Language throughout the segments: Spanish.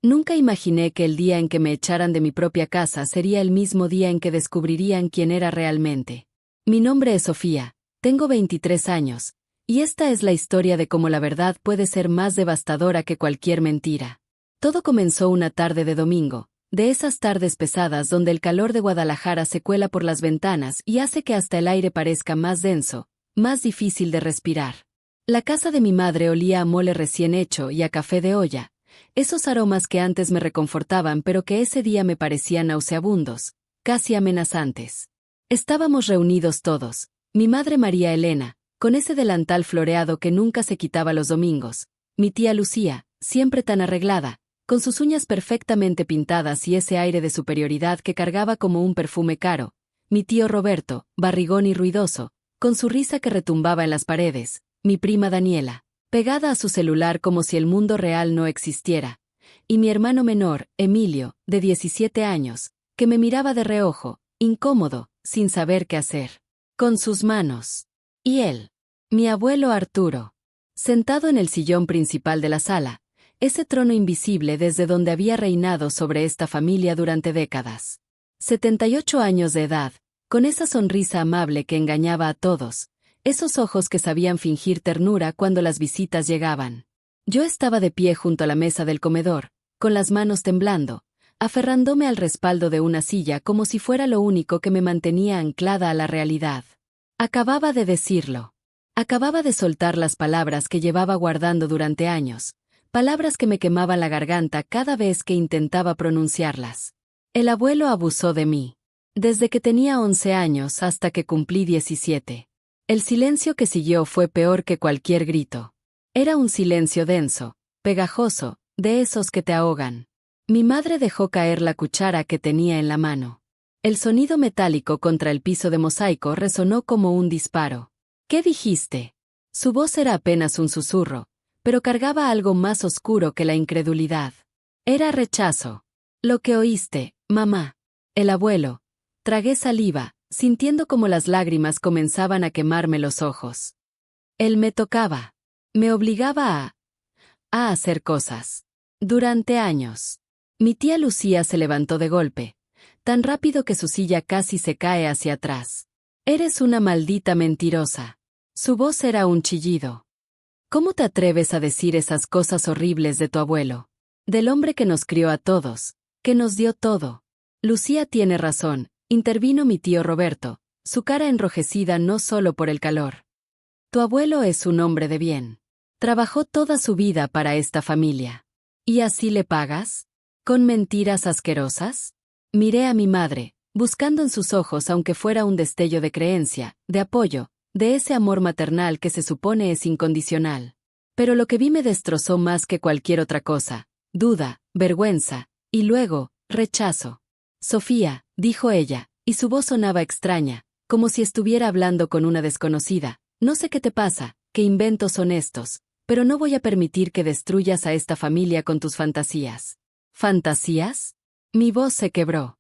Nunca imaginé que el día en que me echaran de mi propia casa sería el mismo día en que descubrirían quién era realmente. Mi nombre es Sofía, tengo 23 años, y esta es la historia de cómo la verdad puede ser más devastadora que cualquier mentira. Todo comenzó una tarde de domingo, de esas tardes pesadas donde el calor de Guadalajara se cuela por las ventanas y hace que hasta el aire parezca más denso, más difícil de respirar. La casa de mi madre olía a mole recién hecho y a café de olla, esos aromas que antes me reconfortaban pero que ese día me parecían nauseabundos, casi amenazantes. Estábamos reunidos todos, mi madre María Elena, con ese delantal floreado que nunca se quitaba los domingos, mi tía Lucía, siempre tan arreglada, con sus uñas perfectamente pintadas y ese aire de superioridad que cargaba como un perfume caro, mi tío Roberto, barrigón y ruidoso, con su risa que retumbaba en las paredes, mi prima Daniela, pegada a su celular como si el mundo real no existiera, y mi hermano menor, Emilio, de 17 años, que me miraba de reojo, incómodo, sin saber qué hacer. Con sus manos. Y él, mi abuelo Arturo, sentado en el sillón principal de la sala, ese trono invisible desde donde había reinado sobre esta familia durante décadas. 78 años de edad, con esa sonrisa amable que engañaba a todos, esos ojos que sabían fingir ternura cuando las visitas llegaban. Yo estaba de pie junto a la mesa del comedor, con las manos temblando, aferrándome al respaldo de una silla como si fuera lo único que me mantenía anclada a la realidad. Acababa de decirlo. Acababa de soltar las palabras que llevaba guardando durante años, palabras que me quemaban la garganta cada vez que intentaba pronunciarlas. El abuelo abusó de mí. Desde que tenía 11 años hasta que cumplí 17. El silencio que siguió fue peor que cualquier grito. Era un silencio denso, pegajoso, de esos que te ahogan. Mi madre dejó caer la cuchara que tenía en la mano. El sonido metálico contra el piso de mosaico resonó como un disparo. ¿Qué dijiste? Su voz era apenas un susurro, pero cargaba algo más oscuro que la incredulidad. Era rechazo. Lo que oíste, mamá. El abuelo. Tragué saliva, sintiendo como las lágrimas comenzaban a quemarme los ojos. Él me tocaba. Me obligaba a hacer cosas. Durante años. Mi tía Lucía se levantó de golpe, tan rápido que su silla casi se cae hacia atrás. Eres una maldita mentirosa. Su voz era un chillido. ¿Cómo te atreves a decir esas cosas horribles de tu abuelo? Del hombre que nos crió a todos, que nos dio todo. Lucía tiene razón, intervino mi tío Roberto, su cara enrojecida no solo por el calor. Tu abuelo es un hombre de bien. Trabajó toda su vida para esta familia. ¿Y así le pagas? ¿Con mentiras asquerosas? Miré a mi madre, buscando en sus ojos aunque fuera un destello de creencia, de apoyo, de ese amor maternal que se supone es incondicional. Pero lo que vi me destrozó más que cualquier otra cosa, duda, vergüenza, y luego, rechazo. Sofía, dijo ella, y su voz sonaba extraña, como si estuviera hablando con una desconocida. No sé qué te pasa, qué inventos son estos, pero no voy a permitir que destruyas a esta familia con tus fantasías. ¿Fantasías? Mi voz se quebró.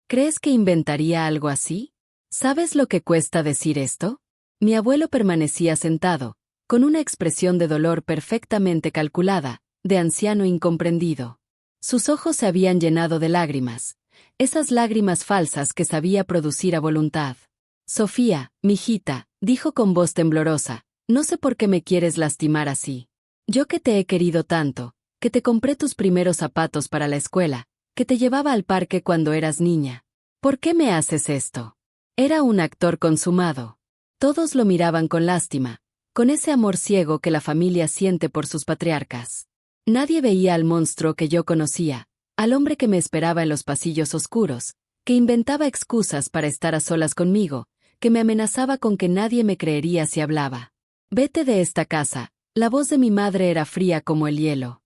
¿Crees que inventaría algo así? ¿Sabes lo que cuesta decir esto? Mi abuelo permanecía sentado, con una expresión de dolor perfectamente calculada, de anciano incomprendido. Sus ojos se habían llenado de lágrimas, esas lágrimas falsas que sabía producir a voluntad. Sofía, mijita, dijo con voz temblorosa, no sé por qué me quieres lastimar así. Yo que te he querido tanto, que te compré tus primeros zapatos para la escuela, que te llevaba al parque cuando eras niña. ¿Por qué me haces esto? Era un actor consumado. Todos lo miraban con lástima, con ese amor ciego que la familia siente por sus patriarcas. Nadie veía al monstruo que yo conocía, al hombre que me esperaba en los pasillos oscuros, que inventaba excusas para estar a solas conmigo, que me amenazaba con que nadie me creería si hablaba. Vete de esta casa. La voz de mi madre era fría como el hielo.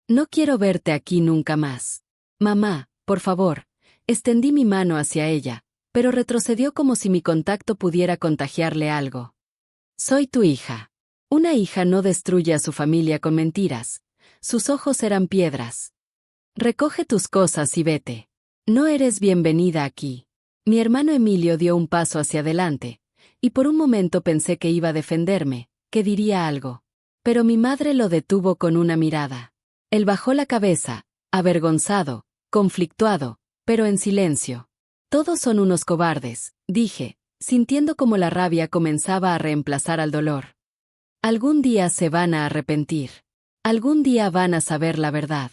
No quiero verte aquí nunca más. Mamá, por favor. Extendí mi mano hacia ella, pero retrocedió como si mi contacto pudiera contagiarle algo. Soy tu hija. Una hija no destruye a su familia con mentiras. Sus ojos eran piedras. Recoge tus cosas y vete. No eres bienvenida aquí. Mi hermano Emilio dio un paso hacia adelante, y por un momento pensé que iba a defenderme, que diría algo. Pero mi madre lo detuvo con una mirada. Él bajó la cabeza, avergonzado, conflictuado, pero en silencio. Todos son unos cobardes, dije, sintiendo como la rabia comenzaba a reemplazar al dolor. Algún día se van a arrepentir. Algún día van a saber la verdad.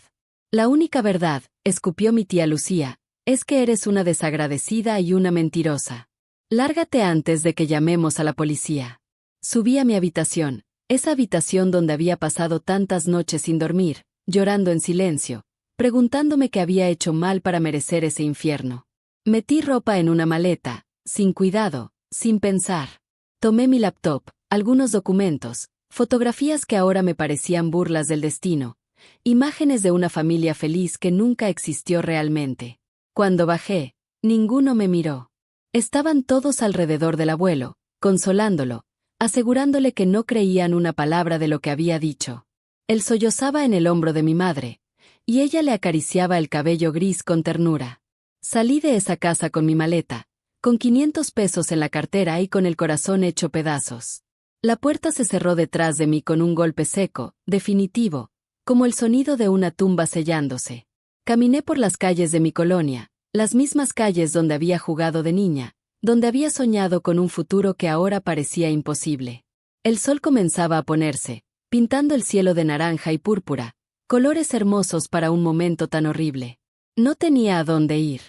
La única verdad, escupió mi tía Lucía, es que eres una desagradecida y una mentirosa. Lárgate antes de que llamemos a la policía. Subí a mi habitación, esa habitación donde había pasado tantas noches sin dormir, llorando en silencio, preguntándome qué había hecho mal para merecer ese infierno. Metí ropa en una maleta, sin cuidado, sin pensar. Tomé mi laptop, algunos documentos, fotografías que ahora me parecían burlas del destino, imágenes de una familia feliz que nunca existió realmente. Cuando bajé, ninguno me miró. Estaban todos alrededor del abuelo, consolándolo, asegurándole que no creían una palabra de lo que había dicho. Él sollozaba en el hombro de mi madre, y ella le acariciaba el cabello gris con ternura. Salí de esa casa con mi maleta, con 500 pesos en la cartera y con el corazón hecho pedazos. La puerta se cerró detrás de mí con un golpe seco, definitivo, como el sonido de una tumba sellándose. Caminé por las calles de mi colonia, las mismas calles donde había jugado de niña, donde había soñado con un futuro que ahora parecía imposible. El sol comenzaba a ponerse, pintando el cielo de naranja y púrpura, colores hermosos para un momento tan horrible. No tenía a dónde ir.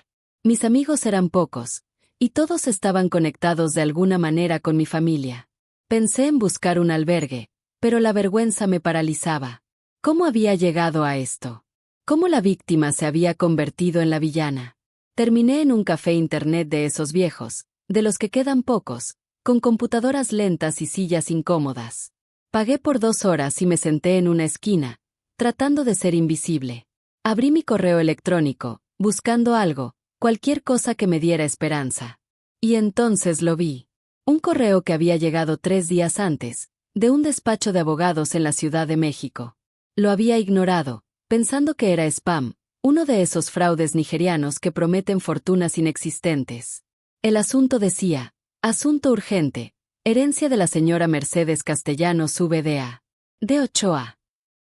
Mis amigos eran pocos, y todos estaban conectados de alguna manera con mi familia. Pensé en buscar un albergue, pero la vergüenza me paralizaba. ¿Cómo había llegado a esto? ¿Cómo la víctima se había convertido en la villana? Terminé en un café internet de esos viejos, de los que quedan pocos, con computadoras lentas y sillas incómodas. Pagué por 2 horas y me senté en una esquina, tratando de ser invisible. Abrí mi correo electrónico, buscando algo, cualquier cosa que me diera esperanza. Y entonces lo vi. Un correo que había llegado 3 días antes, de un despacho de abogados en la Ciudad de México. Lo había ignorado, pensando que era spam, uno de esos fraudes nigerianos que prometen fortunas inexistentes. El asunto decía, asunto urgente, herencia de la señora Mercedes Castellanos VDA. De Ochoa.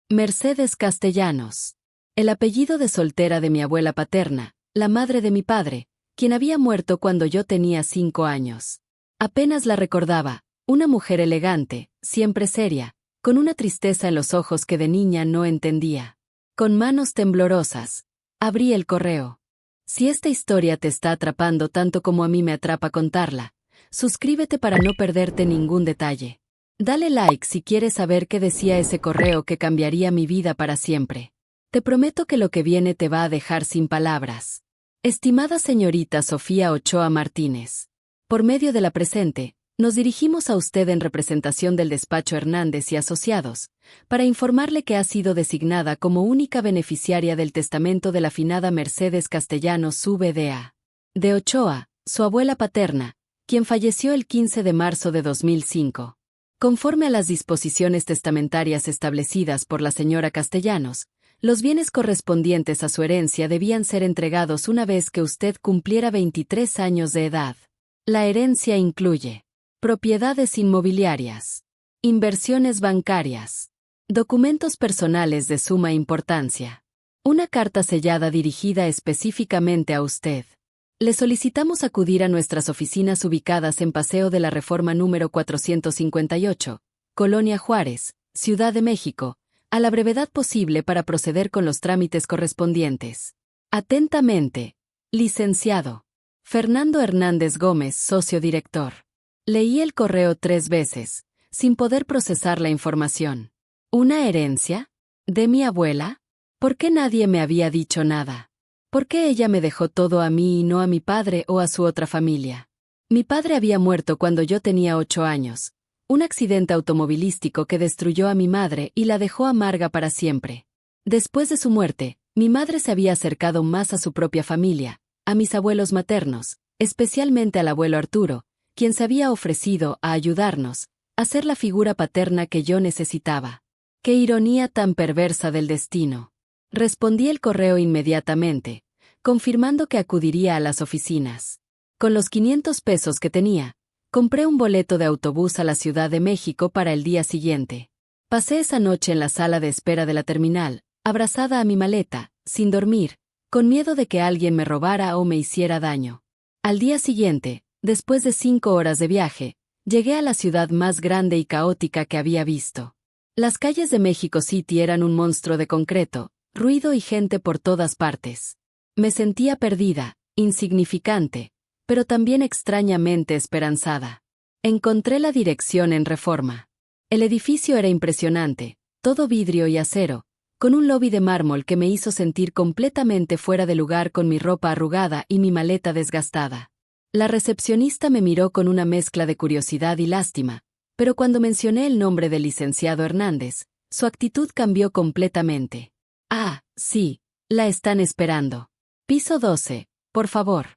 Mercedes Castellanos. El apellido de soltera de mi abuela paterna, la madre de mi padre, quien había muerto cuando yo tenía 5 años. Apenas la recordaba, una mujer elegante, siempre seria, con una tristeza en los ojos que de niña no entendía. Con manos temblorosas, abrí el correo. Si esta historia te está atrapando tanto como a mí me atrapa contarla, suscríbete para no perderte ningún detalle. Dale like si quieres saber qué decía ese correo que cambiaría mi vida para siempre. Te prometo que lo que viene te va a dejar sin palabras. Estimada señorita Sofía Ochoa Martínez, por medio de la presente, nos dirigimos a usted en representación del despacho Hernández y Asociados, para informarle que ha sido designada como única beneficiaria del testamento de la finada Mercedes Castellanos VDA. De Ochoa, su abuela paterna, quien falleció el 15 de marzo de 2005. Conforme a las disposiciones testamentarias establecidas por la señora Castellanos, los bienes correspondientes a su herencia debían ser entregados una vez que usted cumpliera 23 años de edad. La herencia incluye propiedades inmobiliarias, inversiones bancarias, documentos personales de suma importancia, una carta sellada dirigida específicamente a usted. Le solicitamos acudir a nuestras oficinas ubicadas en Paseo de la Reforma número 458, Colonia Juárez, Ciudad de México, a la brevedad posible para proceder con los trámites correspondientes. Atentamente, licenciado Fernando Hernández Gómez, socio director. Leí el correo 3 veces, sin poder procesar la información. ¿Una herencia? ¿De mi abuela? ¿Por qué nadie me había dicho nada? ¿Por qué ella me dejó todo a mí y no a mi padre o a su otra familia? Mi padre había muerto cuando yo tenía 8 años, un accidente automovilístico que destruyó a mi madre y la dejó amarga para siempre. Después de su muerte, mi madre se había acercado más a su propia familia, a mis abuelos maternos, especialmente al abuelo Arturo, quien se había ofrecido a ayudarnos, a ser la figura paterna que yo necesitaba. ¡Qué ironía tan perversa del destino! Respondí el correo inmediatamente, confirmando que acudiría a las oficinas. Con los 500 pesos que tenía, compré un boleto de autobús a la Ciudad de México para el día siguiente. Pasé esa noche en la sala de espera de la terminal, abrazada a mi maleta, sin dormir, con miedo de que alguien me robara o me hiciera daño. Al día siguiente, después de 5 horas de viaje, llegué a la ciudad más grande y caótica que había visto. Las calles de México City eran un monstruo de concreto, ruido y gente por todas partes. Me sentía perdida, insignificante, pero también extrañamente esperanzada. Encontré la dirección en Reforma. El edificio era impresionante, todo vidrio y acero, con un lobby de mármol que me hizo sentir completamente fuera de lugar con mi ropa arrugada y mi maleta desgastada. La recepcionista me miró con una mezcla de curiosidad y lástima, pero cuando mencioné el nombre del licenciado Hernández, su actitud cambió completamente. Ah, sí, la están esperando. Piso 12, por favor.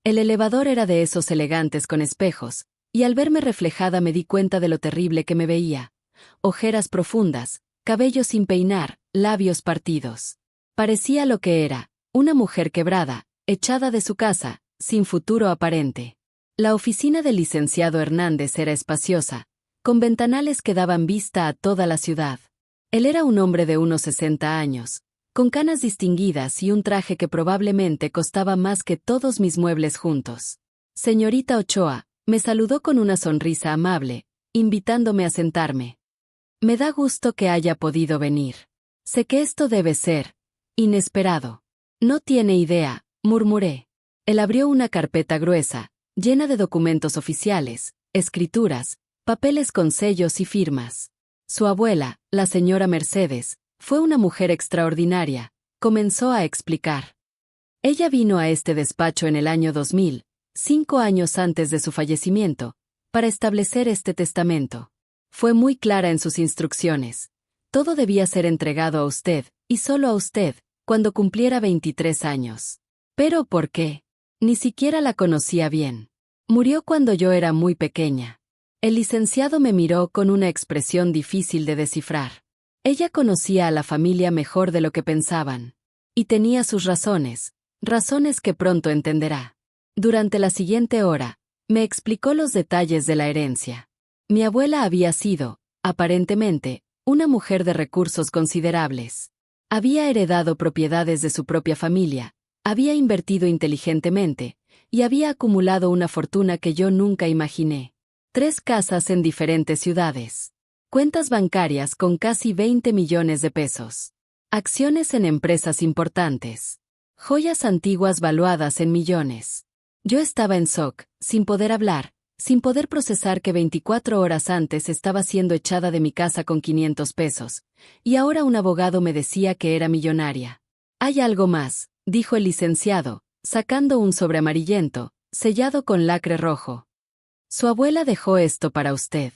El elevador era de esos elegantes con espejos, y al verme reflejada me di cuenta de lo terrible que me veía. Ojeras profundas, cabello sin peinar, labios partidos. Parecía lo que era, una mujer quebrada, echada de su casa, sin futuro aparente. La oficina del licenciado Hernández era espaciosa, con ventanales que daban vista a toda la ciudad. Él era un hombre de unos 60 años, con canas distinguidas y un traje que probablemente costaba más que todos mis muebles juntos. Señorita Ochoa, me saludó con una sonrisa amable, invitándome a sentarme. Me da gusto que haya podido venir. Sé que esto debe ser inesperado. No tiene idea, murmuré. Él abrió una carpeta gruesa, llena de documentos oficiales, escrituras, papeles con sellos y firmas. Su abuela, la señora Mercedes, fue una mujer extraordinaria, comenzó a explicar. Ella vino a este despacho en el año 2000, 5 años antes de su fallecimiento, para establecer este testamento. Fue muy clara en sus instrucciones. Todo debía ser entregado a usted, y solo a usted, cuando cumpliera 23 años. ¿Pero por qué? Ni siquiera la conocía bien. Murió cuando yo era muy pequeña. El licenciado me miró con una expresión difícil de descifrar. Ella conocía a la familia mejor de lo que pensaban. Y tenía sus razones, razones que pronto entenderá. Durante la siguiente hora, me explicó los detalles de la herencia. Mi abuela había sido, aparentemente, una mujer de recursos considerables. Había heredado propiedades de su propia familia, había invertido inteligentemente, y había acumulado una fortuna que yo nunca imaginé. 3 casas en diferentes ciudades. Cuentas bancarias con casi 20 millones de pesos. Acciones en empresas importantes. Joyas antiguas valuadas en millones. Yo estaba en shock, sin poder hablar, sin poder procesar que 24 horas antes estaba siendo echada de mi casa con 500 pesos, y ahora un abogado me decía que era millonaria. Hay algo más, dijo el licenciado, sacando un sobre amarillento, sellado con lacre rojo. Su abuela dejó esto para usted.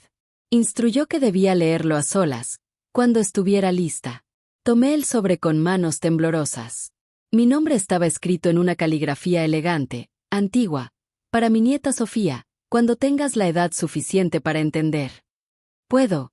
Instruyó que debía leerlo a solas, cuando estuviera lista. Tomé el sobre con manos temblorosas. Mi nombre estaba escrito en una caligrafía elegante, antigua, para mi nieta Sofía, cuando tengas la edad suficiente para entender. ¿Puedo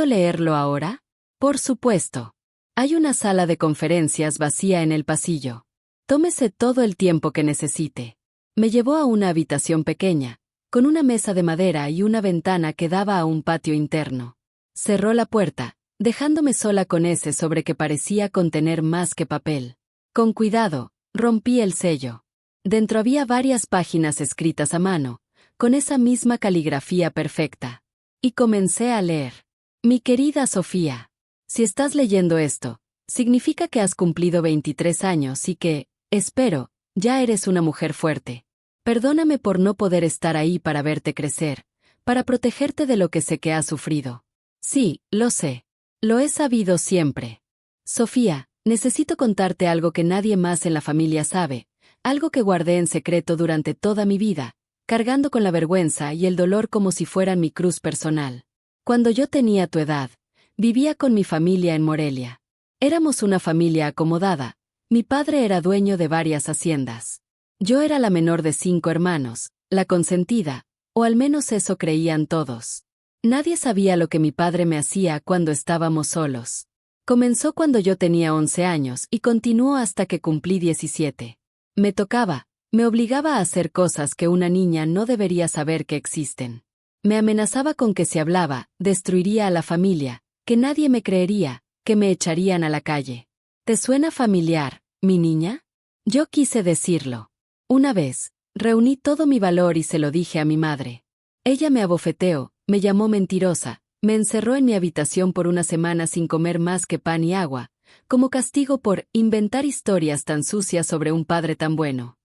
leerlo ahora? Por supuesto. Hay una sala de conferencias vacía en el pasillo. Tómese todo el tiempo que necesite. Me llevó a una habitación pequeña, con una mesa de madera y una ventana que daba a un patio interno. Cerró la puerta, dejándome sola con ese sobre que parecía contener más que papel. Con cuidado, rompí el sello. Dentro había varias páginas escritas a mano, con esa misma caligrafía perfecta. Y comencé a leer. Mi querida Sofía, si estás leyendo esto, significa que has cumplido 23 años y que, espero, ya eres una mujer fuerte. Perdóname por no poder estar ahí para verte crecer, para protegerte de lo que sé que has sufrido. Sí, lo sé. Lo he sabido siempre. Sofía, necesito contarte algo que nadie más en la familia sabe, algo que guardé en secreto durante toda mi vida, cargando con la vergüenza y el dolor como si fueran mi cruz personal. Cuando yo tenía tu edad, vivía con mi familia en Morelia. Éramos una familia acomodada. Mi padre era dueño de varias haciendas. Yo era la menor de 5 hermanos, la consentida, o al menos eso creían todos. Nadie sabía lo que mi padre me hacía cuando estábamos solos. Comenzó cuando yo tenía 11 años y continuó hasta que cumplí 17. Me tocaba, me obligaba a hacer cosas que una niña no debería saber que existen. Me amenazaba con que si hablaba, destruiría a la familia, que nadie me creería, que me echarían a la calle. ¿Te suena familiar, ¿Mi niña? Yo quise decirlo. Una vez, reuní todo mi valor y se lo dije a mi madre. Ella me abofeteó, me llamó mentirosa, me encerró en mi habitación por una semana sin comer más que pan y agua, como castigo por inventar historias tan sucias sobre un padre tan bueno.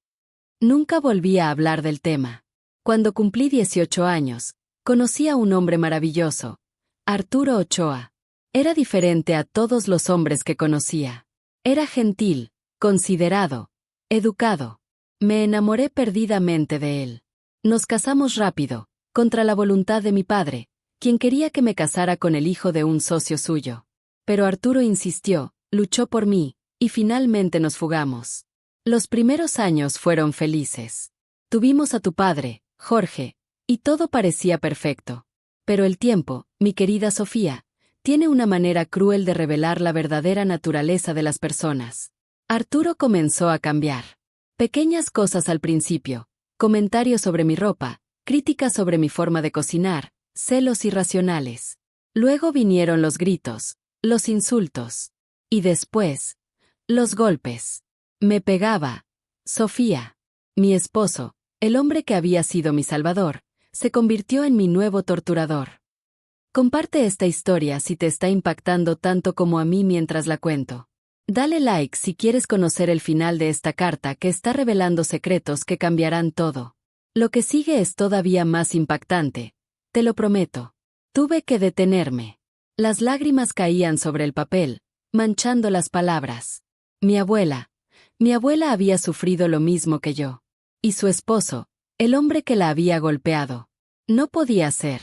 Nunca volví a hablar del tema. Cuando cumplí 18 años, conocí a un hombre maravilloso, Arturo Ochoa. Era diferente a todos los hombres que conocía. Era gentil, considerado, educado. Me enamoré perdidamente de él. Nos casamos rápido, contra la voluntad de mi padre, quien quería que me casara con el hijo de un socio suyo. Pero Arturo insistió, luchó por mí, y finalmente nos fugamos. Los primeros años fueron felices. Tuvimos a tu padre, Jorge, y todo parecía perfecto. Pero el tiempo, mi querida Sofía, tiene una manera cruel de revelar la verdadera naturaleza de las personas. Arturo comenzó a cambiar. Pequeñas cosas al principio, comentarios sobre mi ropa, críticas sobre mi forma de cocinar, celos irracionales. Luego vinieron los gritos, los insultos. Y después, los golpes. Me pegaba. Sofía, mi esposo, el hombre que había sido mi salvador, se convirtió en mi nuevo torturador. Comparte esta historia si te está impactando tanto como a mí mientras la cuento. Dale like si quieres conocer el final de esta carta que está revelando secretos que cambiarán todo. Lo que sigue es todavía más impactante, te lo prometo. Tuve que detenerme. Las lágrimas caían sobre el papel, manchando las palabras. Mi abuela había sufrido lo mismo que yo. Y su esposo, el hombre que la había golpeado. No podía ser.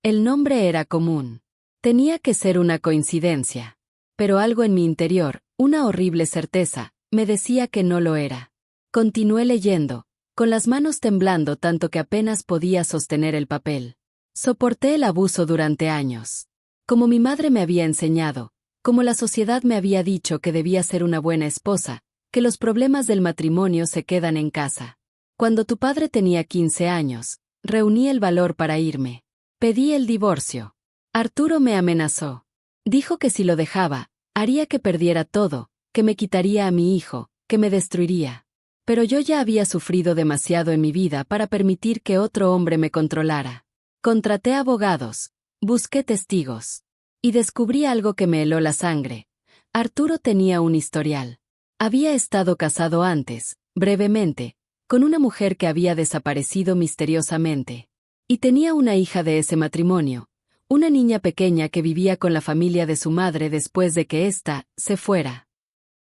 El nombre era común. Tenía que ser una coincidencia. Pero algo en mi interior, una horrible certeza, me decía que no lo era. Continué leyendo, con las manos temblando tanto que apenas podía sostener el papel. Soporté el abuso durante años. Como mi madre me había enseñado, como la sociedad me había dicho que debía ser una buena esposa, que los problemas del matrimonio se quedan en casa. Cuando tu padre tenía 15 años, reuní el valor para irme. Pedí el divorcio. Arturo me amenazó. Dijo que si lo dejaba, haría que perdiera todo, que me quitaría a mi hijo, que me destruiría. Pero yo ya había sufrido demasiado en mi vida para permitir que otro hombre me controlara. Contraté abogados, busqué testigos. Y descubrí algo que me heló la sangre. Arturo tenía un historial. Había estado casado antes, brevemente, con una mujer que había desaparecido misteriosamente. Y tenía una hija de ese matrimonio, una niña pequeña que vivía con la familia de su madre después de que ésta se fuera.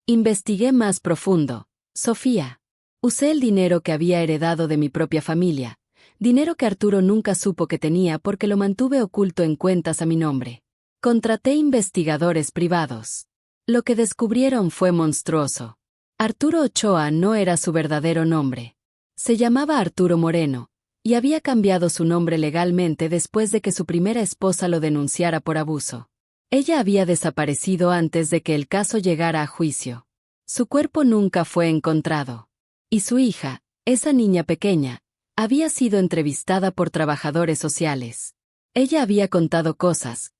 Investigué más profundo. Sofía. Usé el dinero que había heredado de mi propia familia, dinero que Arturo nunca supo que tenía porque lo mantuve oculto en cuentas a mi nombre. Contraté investigadores privados. Lo que descubrieron fue monstruoso. Arturo Ochoa no era su verdadero nombre. Se llamaba Arturo Moreno, y había cambiado su nombre legalmente después de que su primera esposa lo denunciara por abuso. Ella había desaparecido antes de que el caso llegara a juicio. Su cuerpo nunca fue encontrado. Y su hija, esa niña pequeña, había sido entrevistada por trabajadores sociales. Ella había contado cosas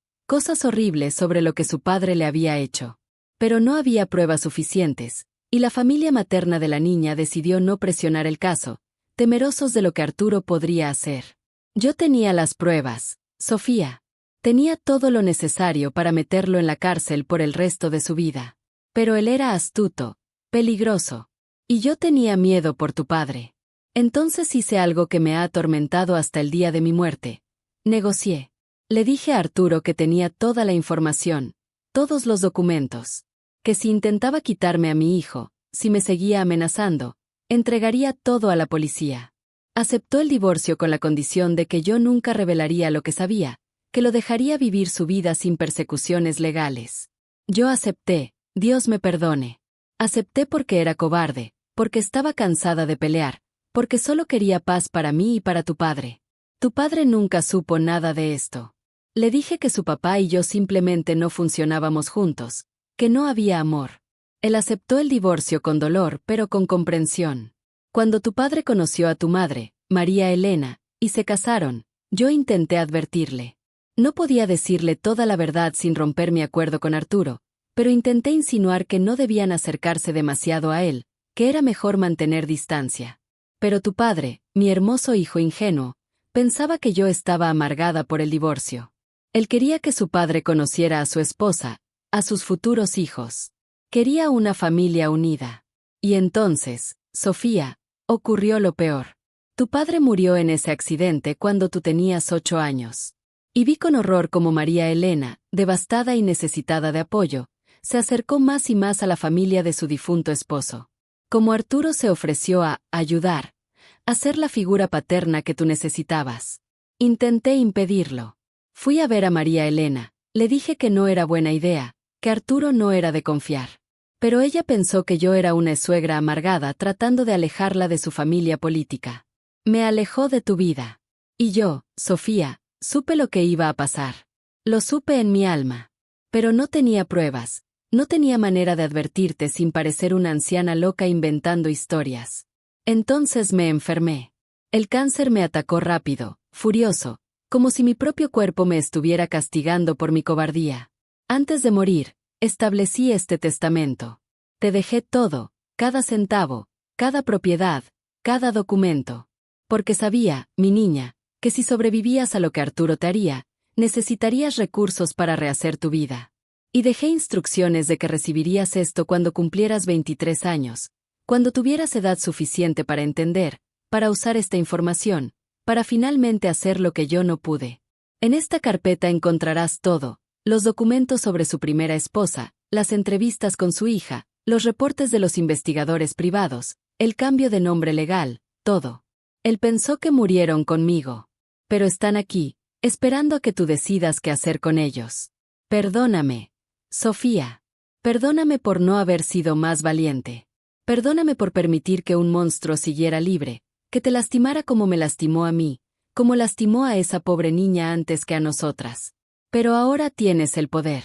horribles sobre lo que su padre le había hecho. Pero no había pruebas suficientes, y la familia materna de la niña decidió no presionar el caso, temerosos de lo que Arturo podría hacer. Yo tenía las pruebas, Sofía. Tenía todo lo necesario para meterlo en la cárcel por el resto de su vida. Pero él era astuto, peligroso. Y yo tenía miedo por tu padre. Entonces hice algo que me ha atormentado hasta el día de mi muerte. Negocié. Le dije a Arturo que tenía toda la información, todos los documentos. Que si intentaba quitarme a mi hijo, si me seguía amenazando, entregaría todo a la policía. Aceptó el divorcio con la condición de que yo nunca revelaría lo que sabía, que lo dejaría vivir su vida sin persecuciones legales. Yo acepté, Dios me perdone. Acepté porque era cobarde, porque estaba cansada de pelear, porque solo quería paz para mí y para tu padre. Tu padre nunca supo nada de esto. Le dije que su papá y yo simplemente no funcionábamos juntos, que no había amor. Él aceptó el divorcio con dolor pero con comprensión. Cuando tu padre conoció a tu madre, María Elena, y se casaron, yo intenté advertirle. No podía decirle toda la verdad sin romper mi acuerdo con Arturo, pero intenté insinuar que no debían acercarse demasiado a él, que era mejor mantener distancia. Pero tu padre, mi hermoso hijo ingenuo, pensaba que yo estaba amargada por el divorcio. Él quería que su padre conociera a su esposa, a sus futuros hijos. Quería una familia unida. Y entonces, Sofía, ocurrió lo peor. Tu padre murió en ese accidente cuando tú tenías 8 años. Y vi con horror cómo María Elena, devastada y necesitada de apoyo, se acercó más y más a la familia de su difunto esposo. Como Arturo se ofreció a ayudar, a ser la figura paterna que tú necesitabas. Intenté impedirlo. Fui a ver a María Elena, le dije que no era buena idea, que Arturo no era de confiar. Pero ella pensó que yo era una suegra amargada tratando de alejarla de su familia política. Me alejó de tu vida. Y yo, Sofía, supe lo que iba a pasar. Lo supe en mi alma. Pero no tenía pruebas, no tenía manera de advertirte sin parecer una anciana loca inventando historias. Entonces me enfermé. El cáncer me atacó rápido, furioso, como si mi propio cuerpo me estuviera castigando por mi cobardía. Antes de morir, establecí este testamento. Te dejé todo, cada centavo, cada propiedad, cada documento. Porque sabía, mi niña, que si sobrevivías a lo que Arturo te haría, necesitarías recursos para rehacer tu vida. Y dejé instrucciones de que recibirías esto cuando cumplieras 23 años, cuando tuvieras edad suficiente para entender, para usar esta información, para finalmente hacer lo que yo no pude. En esta carpeta encontrarás todo, los documentos sobre su primera esposa, las entrevistas con su hija, los reportes de los investigadores privados, el cambio de nombre legal, todo. Él pensó que murieron conmigo. Pero están aquí, esperando a que tú decidas qué hacer con ellos. Perdóname, Sofía. Perdóname por no haber sido más valiente. Perdóname por permitir que un monstruo siguiera libre, que te lastimara como me lastimó a mí, como lastimó a esa pobre niña antes que a nosotras. Pero ahora tienes el poder.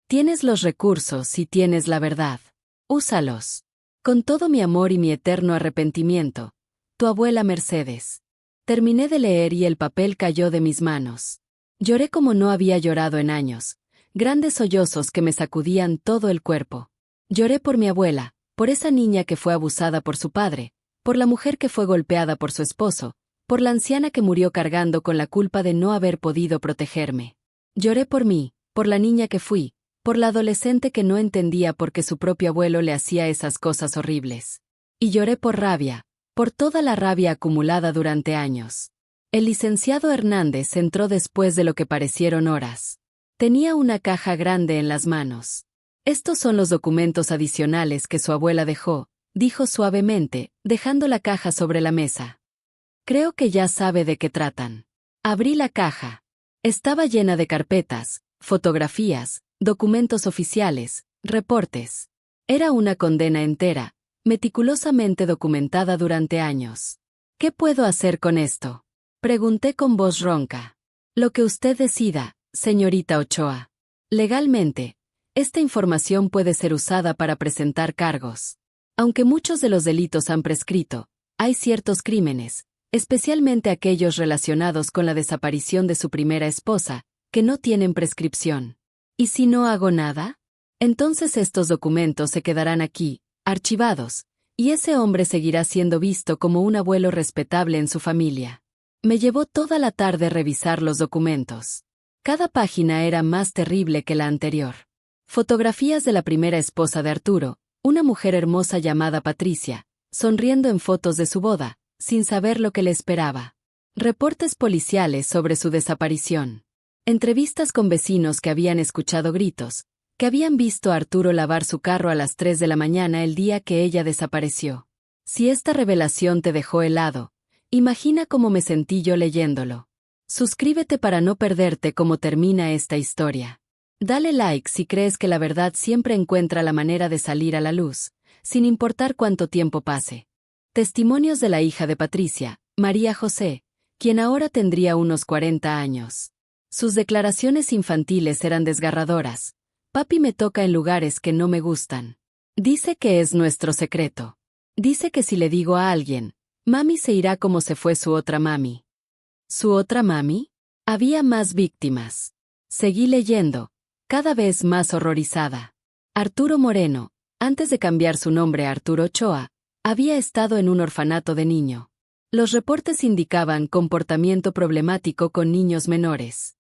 Tienes los recursos y tienes la verdad. Úsalos. Con todo mi amor y mi eterno arrepentimiento. Tu abuela Mercedes. Terminé de leer y el papel cayó de mis manos. Lloré como no había llorado en años, grandes sollozos que me sacudían todo el cuerpo. Lloré por mi abuela, por esa niña que fue abusada por su padre, por la mujer que fue golpeada por su esposo, por la anciana que murió cargando con la culpa de no haber podido protegerme. Lloré por mí, por la niña que fui, por la adolescente que no entendía por qué su propio abuelo le hacía esas cosas horribles. Y lloré por rabia, por toda la rabia acumulada durante años. El licenciado Hernández entró después de lo que parecieron horas. Tenía una caja grande en las manos. Estos son los documentos adicionales que su abuela dejó, dijo suavemente, dejando la caja sobre la mesa. Creo que ya sabe de qué tratan. Abrí la caja. Estaba llena de carpetas, fotografías, documentos oficiales, reportes. Era una condena entera, meticulosamente documentada durante años. ¿Qué puedo hacer con esto? Pregunté con voz ronca. Lo que usted decida, señorita Ochoa. Legalmente, esta información puede ser usada para presentar cargos. Aunque muchos de los delitos han prescrito, hay ciertos crímenes, especialmente aquellos relacionados con la desaparición de su primera esposa, que no tienen prescripción. ¿Y si no hago nada? Entonces estos documentos se quedarán aquí, archivados, y ese hombre seguirá siendo visto como un abuelo respetable en su familia. Me llevó toda la tarde revisar los documentos. Cada página era más terrible que la anterior. Fotografías de la primera esposa de Arturo, una mujer hermosa llamada Patricia, sonriendo en fotos de su boda, sin saber lo que le esperaba. Reportes policiales sobre su desaparición. Entrevistas con vecinos que habían escuchado gritos, que habían visto a Arturo lavar su carro a las 3 de la mañana el día que ella desapareció. Si esta revelación te dejó helado, imagina cómo me sentí yo leyéndolo. Suscríbete para no perderte cómo termina esta historia. Dale like si crees que la verdad siempre encuentra la manera de salir a la luz, sin importar cuánto tiempo pase. Testimonios de la hija de Patricia, María José, quien ahora tendría unos 40 años. Sus declaraciones infantiles eran desgarradoras. Papi me toca en lugares que no me gustan. Dice que es nuestro secreto. Dice que si le digo a alguien, mami se irá como se fue su otra mami. ¿Su otra mami? Había más víctimas. Seguí leyendo, cada vez más horrorizada. Arturo Moreno, antes de cambiar su nombre a Arturo Ochoa, había estado en un orfanato de niño. Los reportes indicaban comportamiento problemático con niños menores.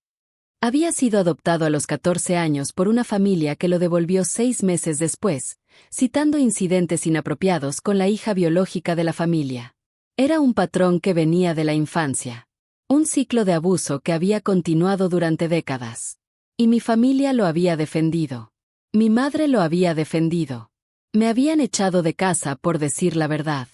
Había sido adoptado a los 14 años por una familia que lo devolvió 6 meses después, citando incidentes inapropiados con la hija biológica de la familia. Era un patrón que venía de la infancia. Un ciclo de abuso que había continuado durante décadas. Y mi familia lo había defendido. Mi madre lo había defendido. Me habían echado de casa por decir la verdad.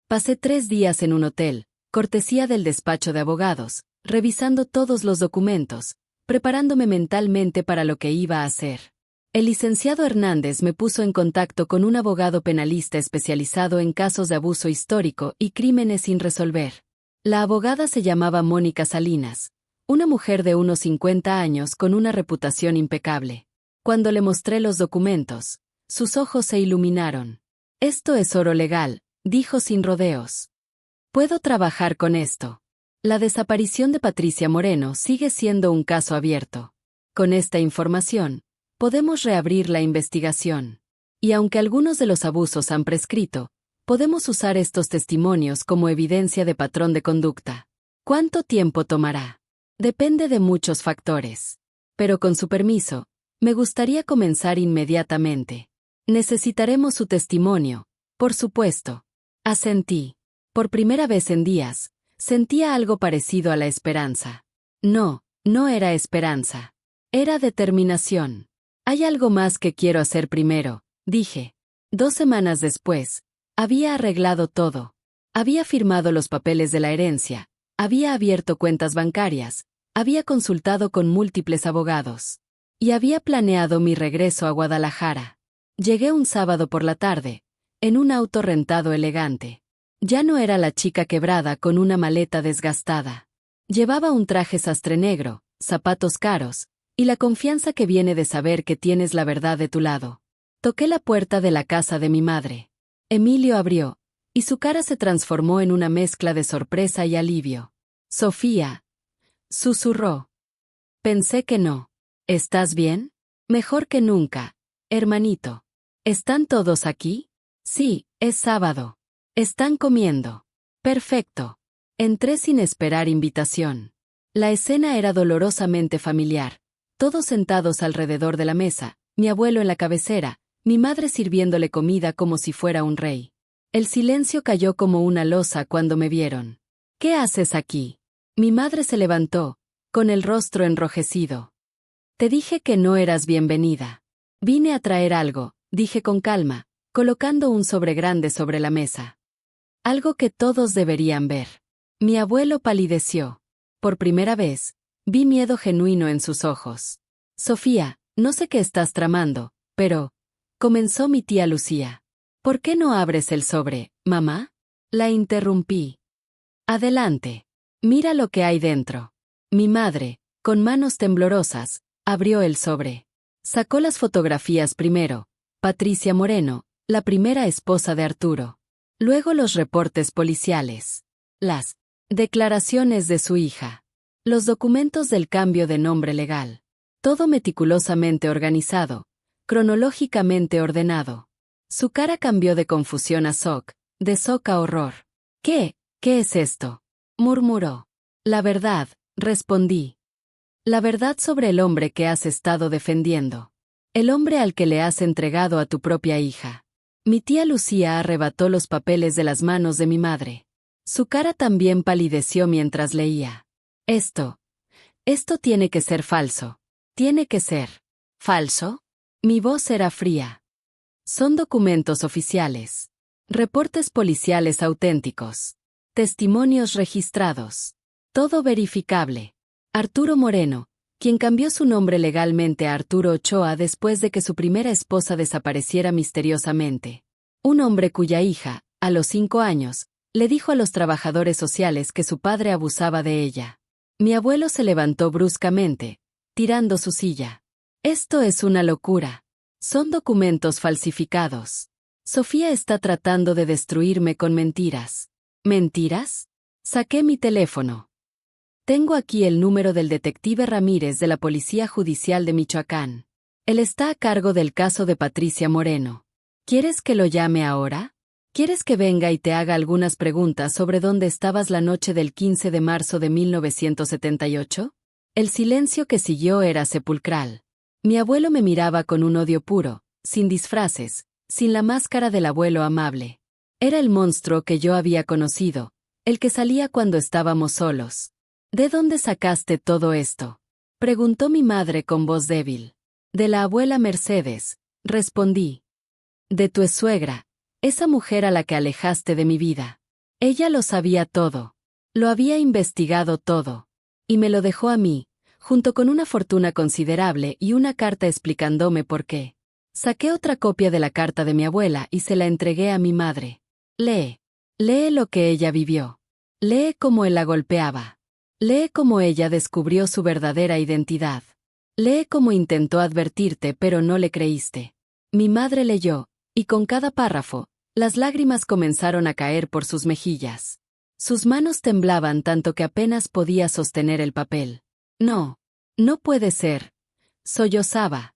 Pasé 3 días en un hotel, cortesía del despacho de abogados, revisando todos los documentos, preparándome mentalmente para lo que iba a hacer. El licenciado Hernández me puso en contacto con un abogado penalista especializado en casos de abuso histórico y crímenes sin resolver. La abogada se llamaba Mónica Salinas, una mujer de unos 50 años con una reputación impecable. Cuando le mostré los documentos, sus ojos se iluminaron. «Esto es oro legal», dijo sin rodeos. «Puedo trabajar con esto». La desaparición de Patricia Moreno sigue siendo un caso abierto. Con esta información, podemos reabrir la investigación. Y aunque algunos de los abusos han prescrito, podemos usar estos testimonios como evidencia de patrón de conducta. ¿Cuánto tiempo tomará? Depende de muchos factores. Pero con su permiso, me gustaría comenzar inmediatamente. Necesitaremos su testimonio, por supuesto. Asentí. Por primera vez en días, sentía algo parecido a la esperanza. No, no era esperanza. Era determinación. Hay algo más que quiero hacer primero, dije. 2 semanas después, había arreglado todo. Había firmado los papeles de la herencia, había abierto cuentas bancarias, había consultado con múltiples abogados. Y había planeado mi regreso a Guadalajara. Llegué un sábado por la tarde, en un auto rentado elegante. Ya no era la chica quebrada con una maleta desgastada. Llevaba un traje sastre negro, zapatos caros, y la confianza que viene de saber que tienes la verdad de tu lado. Toqué la puerta de la casa de mi madre. Emilio abrió, y su cara se transformó en una mezcla de sorpresa y alivio. «Sofía», susurró. Pensé que no. «¿Estás bien?» «Mejor que nunca, hermanito». «¿Están todos aquí?» «Sí, es sábado». «¿Están comiendo?» «Perfecto». Entré sin esperar invitación. La escena era dolorosamente familiar. Todos sentados alrededor de la mesa, mi abuelo en la cabecera, mi madre sirviéndole comida como si fuera un rey. El silencio cayó como una losa cuando me vieron. «¿Qué haces aquí?» Mi madre se levantó, con el rostro enrojecido. «Te dije que no eras bienvenida». «Vine a traer algo», dije con calma, colocando un sobre grande sobre la mesa. «Algo que todos deberían ver». Mi abuelo palideció. Por primera vez, vi miedo genuino en sus ojos. «Sofía, no sé qué estás tramando, pero...», comenzó mi tía Lucía. «¿Por qué no abres el sobre, mamá?». La interrumpí. «Adelante. Mira lo que hay dentro». Mi madre, con manos temblorosas, abrió el sobre. Sacó las fotografías primero. Patricia Moreno, la primera esposa de Arturo. Luego los reportes policiales. Las declaraciones de su hija. Los documentos del cambio de nombre legal. Todo meticulosamente organizado, cronológicamente ordenado. Su cara cambió de confusión a shock, de shock a horror. ¿Qué es esto?», murmuró. «La verdad», respondí. «La verdad sobre el hombre que has estado defendiendo. El hombre al que le has entregado a tu propia hija». Mi tía Lucía arrebató los papeles de las manos de mi madre. Su cara también palideció mientras leía. Esto tiene que ser falso. Tiene que ser. ¿Falso?». Mi voz era fría. «Son documentos oficiales. Reportes policiales auténticos. Testimonios registrados. Todo verificable». Arturo Moreno, quien cambió su nombre legalmente a Arturo Ochoa después de que su primera esposa desapareciera misteriosamente. Un hombre cuya hija, a los 5 años, le dijo a los trabajadores sociales que su padre abusaba de ella. Mi abuelo se levantó bruscamente, tirando su silla. «Esto es una locura. Son documentos falsificados. Sofía está tratando de destruirme con mentiras». «¿Mentiras?». Saqué mi teléfono. «Tengo aquí el número del detective Ramírez de la Policía Judicial de Michoacán. Él está a cargo del caso de Patricia Moreno. ¿Quieres que lo llame ahora? ¿Quieres que venga y te haga algunas preguntas sobre dónde estabas la noche del 15 de marzo de 1978? El silencio que siguió era sepulcral. Mi abuelo me miraba con un odio puro, sin disfraces, sin la máscara del abuelo amable. Era el monstruo que yo había conocido, el que salía cuando estábamos solos. ¿De dónde sacaste todo esto?, preguntó mi madre con voz débil. De la abuela Mercedes, respondí. De tu suegra, esa mujer a la que alejaste de mi vida. Ella lo sabía todo. Lo había investigado todo. Y me lo dejó a mí, junto con una fortuna considerable y una carta explicándome por qué. Saqué otra copia de la carta de mi abuela y se la entregué a mi madre. Lee. Lee lo que ella vivió. Lee cómo él la golpeaba. Lee cómo ella descubrió su verdadera identidad. Lee cómo intentó advertirte pero no le creíste. Mi madre leyó, y con cada párrafo, las lágrimas comenzaron a caer por sus mejillas. Sus manos temblaban tanto que apenas podía sostener el papel. No, no puede ser. Sollozaba.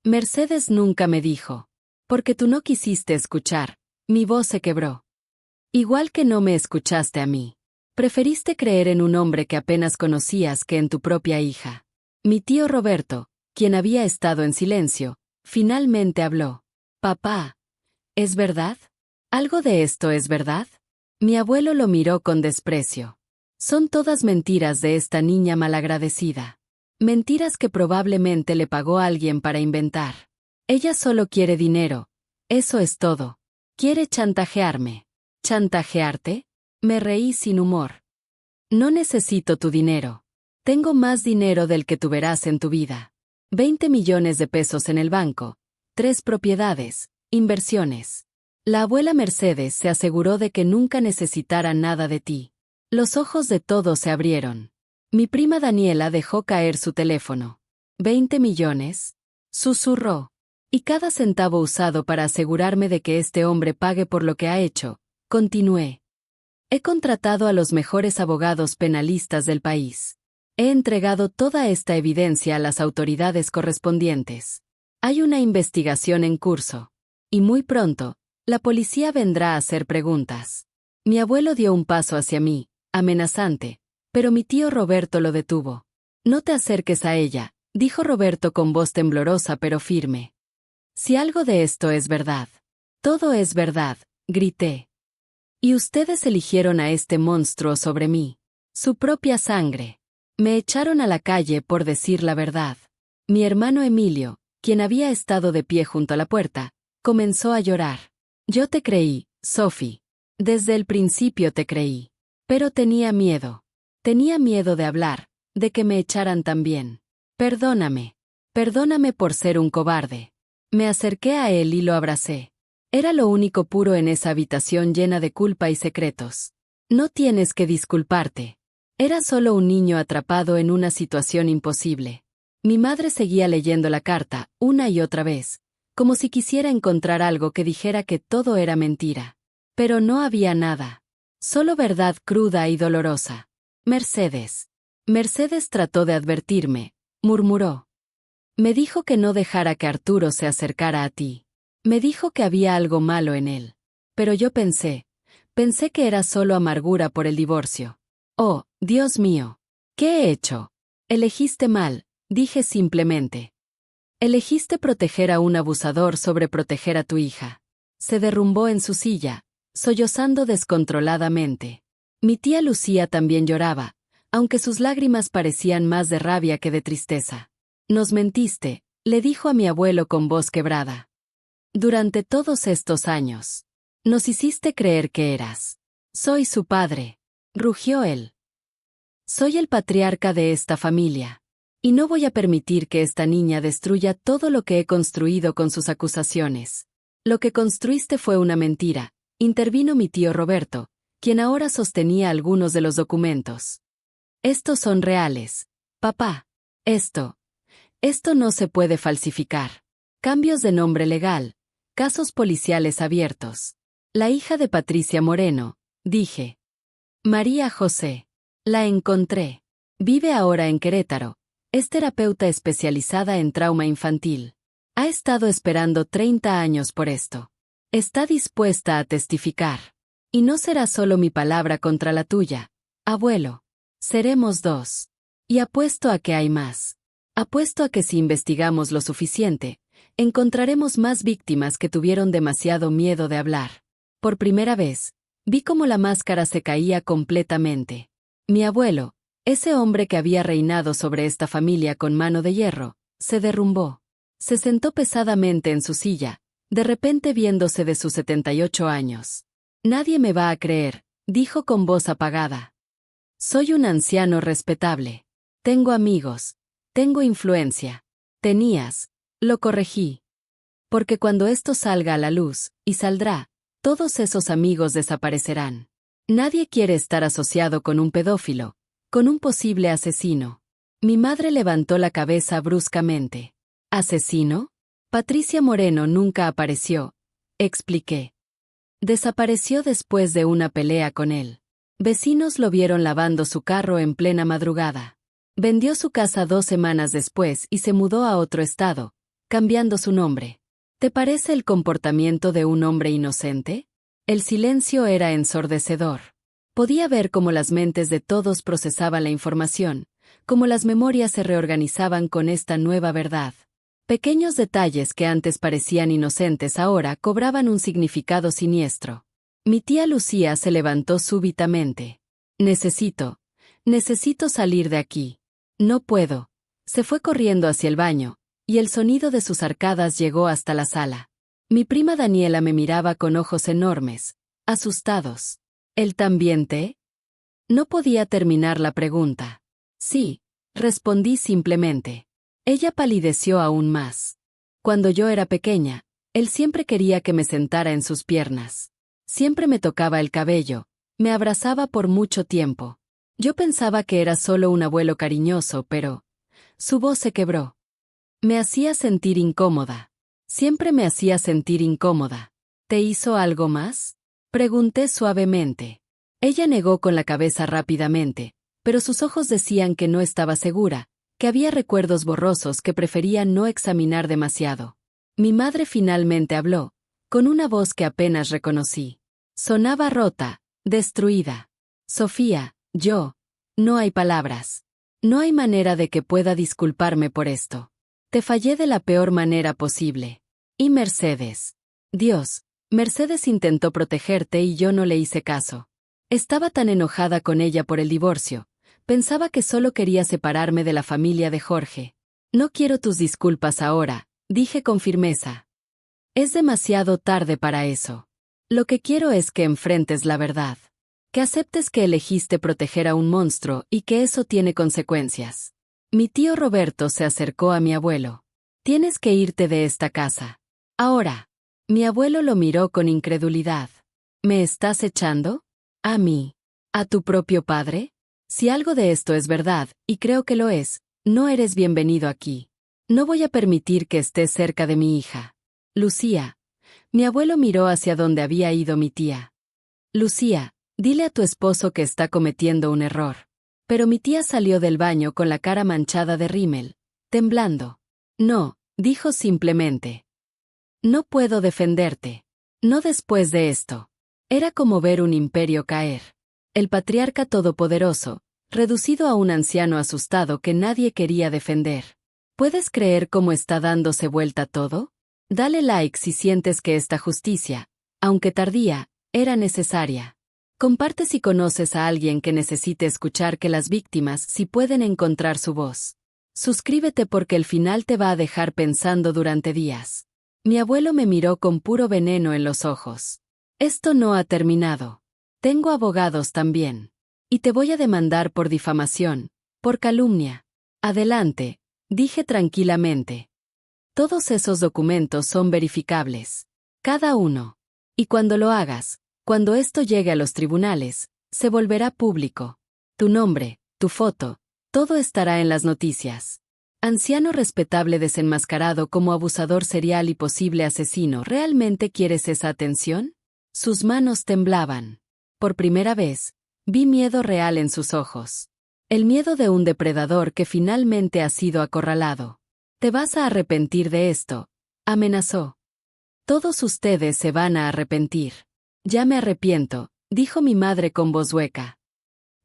Mercedes nunca me dijo. Porque tú no quisiste escuchar, mi voz se quebró. Igual que no me escuchaste a mí. Preferiste creer en un hombre que apenas conocías que en tu propia hija. Mi tío Roberto, quien había estado en silencio, finalmente habló. Papá, ¿es verdad? ¿Algo de esto es verdad? Mi abuelo lo miró con desprecio. Son todas mentiras de esta niña malagradecida. Mentiras que probablemente le pagó a alguien para inventar. Ella solo quiere dinero. Eso es todo. Quiere chantajearme. ¿Chantajearte? Me reí sin humor. No necesito tu dinero. Tengo más dinero del que tú verás en tu vida. 20 millones de pesos en el banco. 3 propiedades, inversiones. La abuela Mercedes se aseguró de que nunca necesitara nada de ti. Los ojos de todos se abrieron. Mi prima Daniela dejó caer su teléfono. ¿20 millones? Susurró. Y cada centavo usado para asegurarme de que este hombre pague por lo que ha hecho, continué. He contratado a los mejores abogados penalistas del país. He entregado toda esta evidencia a las autoridades correspondientes. Hay una investigación en curso. Y muy pronto, la policía vendrá a hacer preguntas. Mi abuelo dio un paso hacia mí, amenazante, pero mi tío Roberto lo detuvo. No te acerques a ella, dijo Roberto con voz temblorosa pero firme. Si algo de esto es verdad. Todo es verdad, grité. Y ustedes eligieron a este monstruo sobre mí. Su propia sangre. Me echaron a la calle por decir la verdad. Mi hermano Emilio, quien había estado de pie junto a la puerta, comenzó a llorar. Yo te creí, Sophie. Desde el principio te creí. Pero tenía miedo. Tenía miedo de hablar, de que me echaran también. Perdóname. Perdóname por ser un cobarde. Me acerqué a él y lo abracé. Era lo único puro en esa habitación llena de culpa y secretos. No tienes que disculparte. Era solo un niño atrapado en una situación imposible. Mi madre seguía leyendo la carta, una y otra vez, como si quisiera encontrar algo que dijera que todo era mentira. Pero no había nada. Solo verdad cruda y dolorosa. Mercedes. Mercedes trató de advertirme, murmuró. Me dijo que no dejara que Arturo se acercara a ti. Me dijo que había algo malo en él. Pero yo pensé que era solo amargura por el divorcio. Oh, Dios mío. ¿Qué he hecho? Elegiste mal, dije simplemente. Elegiste proteger a un abusador sobre proteger a tu hija. Se derrumbó en su silla, sollozando descontroladamente. Mi tía Lucía también lloraba, aunque sus lágrimas parecían más de rabia que de tristeza. Nos mentiste, le dijo a mi abuelo con voz quebrada. Durante todos estos años, nos hiciste creer que eras. Soy su padre, rugió él. Soy el patriarca de esta familia. Y no voy a permitir que esta niña destruya todo lo que he construido con sus acusaciones. Lo que construiste fue una mentira, intervino mi tío Roberto, quien ahora sostenía algunos de los documentos. Estos son reales, papá. Esto no se puede falsificar. Cambios de nombre legal. Casos policiales abiertos. La hija de Patricia Moreno, dije. María José. La encontré. Vive ahora en Querétaro. Es terapeuta especializada en trauma infantil. Ha estado esperando 30 años por esto. Está dispuesta a testificar. Y no será solo mi palabra contra la tuya, abuelo. Seremos dos. Y apuesto a que hay más. Apuesto a que si investigamos lo suficiente, encontraremos más víctimas que tuvieron demasiado miedo de hablar. Por primera vez, vi cómo la máscara se caía completamente. Mi abuelo, ese hombre que había reinado sobre esta familia con mano de hierro, se derrumbó. Se sentó pesadamente en su silla, de repente viéndose de sus 78 años. Nadie me va a creer, dijo con voz apagada. Soy un anciano respetable. Tengo amigos. Tengo influencia. Tenías. Lo corregí. Porque cuando esto salga a la luz, y saldrá, todos esos amigos desaparecerán. Nadie quiere estar asociado con un pedófilo, con un posible asesino. Mi madre levantó la cabeza bruscamente. ¿Asesino? Patricia Moreno nunca apareció, expliqué. Desapareció después de una pelea con él. Vecinos lo vieron lavando su carro en plena madrugada. Vendió su casa 2 semanas después y se mudó a otro estado, cambiando su nombre. ¿Te parece el comportamiento de un hombre inocente? El silencio era ensordecedor. Podía ver cómo las mentes de todos procesaban la información, cómo las memorias se reorganizaban con esta nueva verdad. Pequeños detalles que antes parecían inocentes ahora cobraban un significado siniestro. Mi tía Lucía se levantó súbitamente. Necesito salir de aquí. No puedo. Se fue corriendo hacia el baño, y el sonido de sus arcadas llegó hasta la sala. Mi prima Daniela me miraba con ojos enormes, asustados. ¿Él también te? No podía terminar la pregunta. Sí, respondí simplemente. Ella palideció aún más. Cuando yo era pequeña, él siempre quería que me sentara en sus piernas. Siempre me tocaba el cabello, me abrazaba por mucho tiempo. Yo pensaba que era solo un abuelo cariñoso, pero su voz se quebró. Me hacía sentir incómoda. Siempre me hacía sentir incómoda. ¿Te hizo algo más? Pregunté suavemente. Ella negó con la cabeza rápidamente, pero sus ojos decían que no estaba segura, que había recuerdos borrosos que prefería no examinar demasiado. Mi madre finalmente habló, con una voz que apenas reconocí. Sonaba rota, destruida. Sofía, no hay palabras. No hay manera de que pueda disculparme por esto. Te fallé de la peor manera posible. Y Mercedes. Dios, Mercedes intentó protegerte y yo no le hice caso. Estaba tan enojada con ella por el divorcio. Pensaba que solo quería separarme de la familia de Jorge. No quiero tus disculpas ahora, dije con firmeza. Es demasiado tarde para eso. Lo que quiero es que enfrentes la verdad. Que aceptes que elegiste proteger a un monstruo y que eso tiene consecuencias. Mi tío Roberto se acercó a mi abuelo. Tienes que irte de esta casa. Ahora. Mi abuelo lo miró con incredulidad. ¿Me estás echando? ¿A mí? ¿A tu propio padre? Si algo de esto es verdad, y creo que lo es, no eres bienvenido aquí. No voy a permitir que estés cerca de mi hija. Lucía. Mi abuelo miró hacia donde había ido mi tía. Lucía, dile a tu esposo que está cometiendo un error. Pero mi tía salió del baño con la cara manchada de rímel, temblando. No, dijo simplemente. No puedo defenderte. No después de esto. Era como ver un imperio caer. El patriarca todopoderoso, reducido a un anciano asustado que nadie quería defender. ¿Puedes creer cómo está dándose vuelta todo? Dale like si sientes que esta justicia, aunque tardía, era necesaria. Comparte si conoces a alguien que necesite escuchar que las víctimas sí pueden encontrar su voz. Suscríbete porque el final te va a dejar pensando durante días. Mi abuelo me miró con puro veneno en los ojos. Esto no ha terminado. Tengo abogados también. Y te voy a demandar por difamación, por calumnia. Adelante, dije tranquilamente. Todos esos documentos son verificables. Cada uno. Y cuando lo hagas, cuando esto llegue a los tribunales, se volverá público. Tu nombre, tu foto, todo estará en las noticias. Anciano respetable desenmascarado como abusador serial y posible asesino, ¿realmente quieres esa atención? Sus manos temblaban. Por primera vez, vi miedo real en sus ojos. El miedo de un depredador que finalmente ha sido acorralado. Te vas a arrepentir de esto, amenazó. Todos ustedes se van a arrepentir. Ya me arrepiento, dijo mi madre con voz hueca.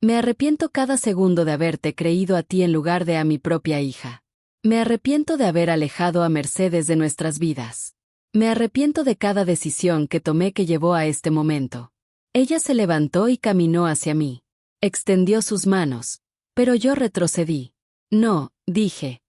Me arrepiento cada segundo de haberte creído a ti en lugar de a mi propia hija. Me arrepiento de haber alejado a Mercedes de nuestras vidas. Me arrepiento de cada decisión que tomé que llevó a este momento. Ella se levantó y caminó hacia mí. Extendió sus manos, pero yo retrocedí. No, dije.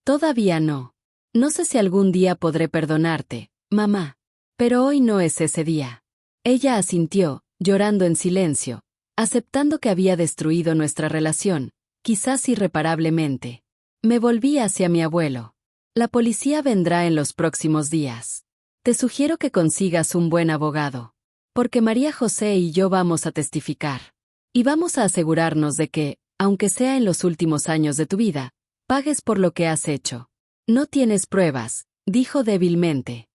Todavía no. No sé si algún día podré perdonarte, mamá. Pero hoy no es ese día. Ella asintió, llorando en silencio, aceptando que había destruido nuestra relación, quizás irreparablemente. Me volví hacia mi abuelo. La policía vendrá en los próximos días. Te sugiero que consigas un buen abogado. Porque María José y yo vamos a testificar. Y vamos a asegurarnos de que, aunque sea en los últimos años de tu vida, pagues por lo que has hecho. No tienes pruebas, dijo débilmente.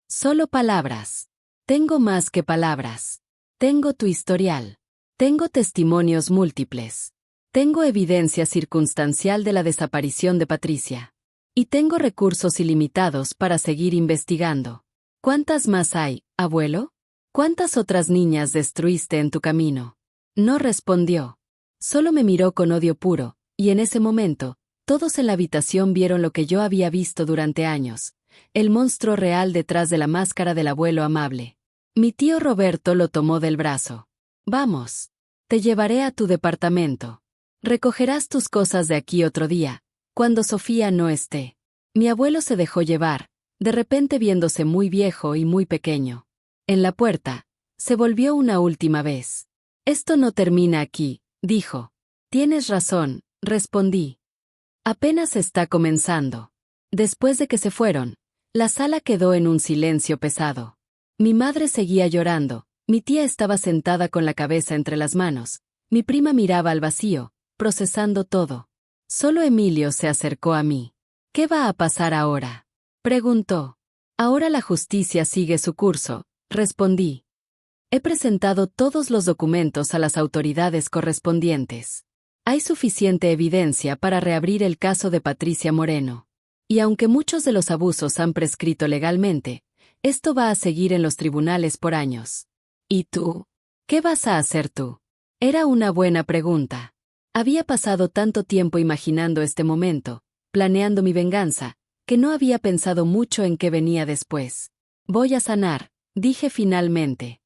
Solo palabras. Tengo más que palabras. Tengo tu historial. Tengo testimonios múltiples. Tengo evidencia circunstancial de la desaparición de Patricia. Y tengo recursos ilimitados para seguir investigando. ¿Cuántas más hay, abuelo? ¿Cuántas otras niñas destruiste en tu camino? No respondió. Solo me miró con odio puro, y en ese momento, todos en la habitación vieron lo que yo había visto durante años, el monstruo real detrás de la máscara del abuelo amable. Mi tío Roberto lo tomó del brazo. Vamos. Te llevaré a tu departamento. Recogerás tus cosas de aquí otro día, cuando Sofía no esté. Mi abuelo se dejó llevar, de repente viéndose muy viejo y muy pequeño. En la puerta, se volvió una última vez. Esto no termina aquí, dijo. Tienes razón, respondí. Apenas está comenzando. Después de que se fueron, la sala quedó en un silencio pesado. Mi madre seguía llorando, mi tía estaba sentada con la cabeza entre las manos, mi prima miraba al vacío, procesando todo. Solo Emilio se acercó a mí. ¿Qué va a pasar ahora?, preguntó. Ahora la justicia sigue su curso, respondí. He presentado todos los documentos a las autoridades correspondientes. Hay suficiente evidencia para reabrir el caso de Patricia Moreno. Y aunque muchos de los abusos han prescrito legalmente, esto va a seguir en los tribunales por años. ¿Y tú? ¿Qué vas a hacer tú? Era una buena pregunta. Había pasado tanto tiempo imaginando este momento, planeando mi venganza, que no había pensado mucho en qué venía después. Voy a sanar, dije finalmente.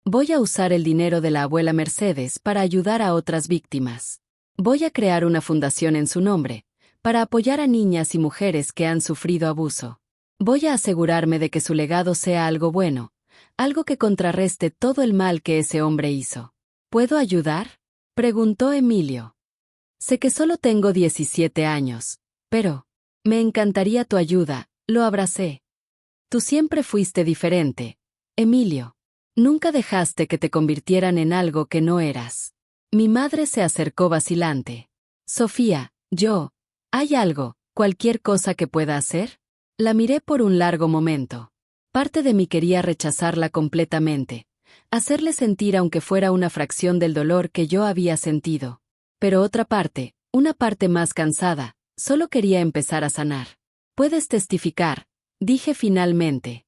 Voy a usar el dinero de la abuela Mercedes para ayudar a otras víctimas. Voy a crear una fundación en su nombre, para apoyar a niñas y mujeres que han sufrido abuso. Voy a asegurarme de que su legado sea algo bueno, algo que contrarreste todo el mal que ese hombre hizo. ¿Puedo ayudar?, preguntó Emilio. Sé que solo tengo 17 años, pero me encantaría tu ayuda, lo abracé. Tú siempre fuiste diferente, Emilio. Nunca dejaste que te convirtieran en algo que no eras. Mi madre se acercó vacilante. Sofía, ¿hay algo, cualquier cosa que pueda hacer? La miré por un largo momento. Parte de mí quería rechazarla completamente, hacerle sentir aunque fuera una fracción del dolor que yo había sentido. Pero otra parte, una parte más cansada, solo quería empezar a sanar. Puedes testificar, dije finalmente.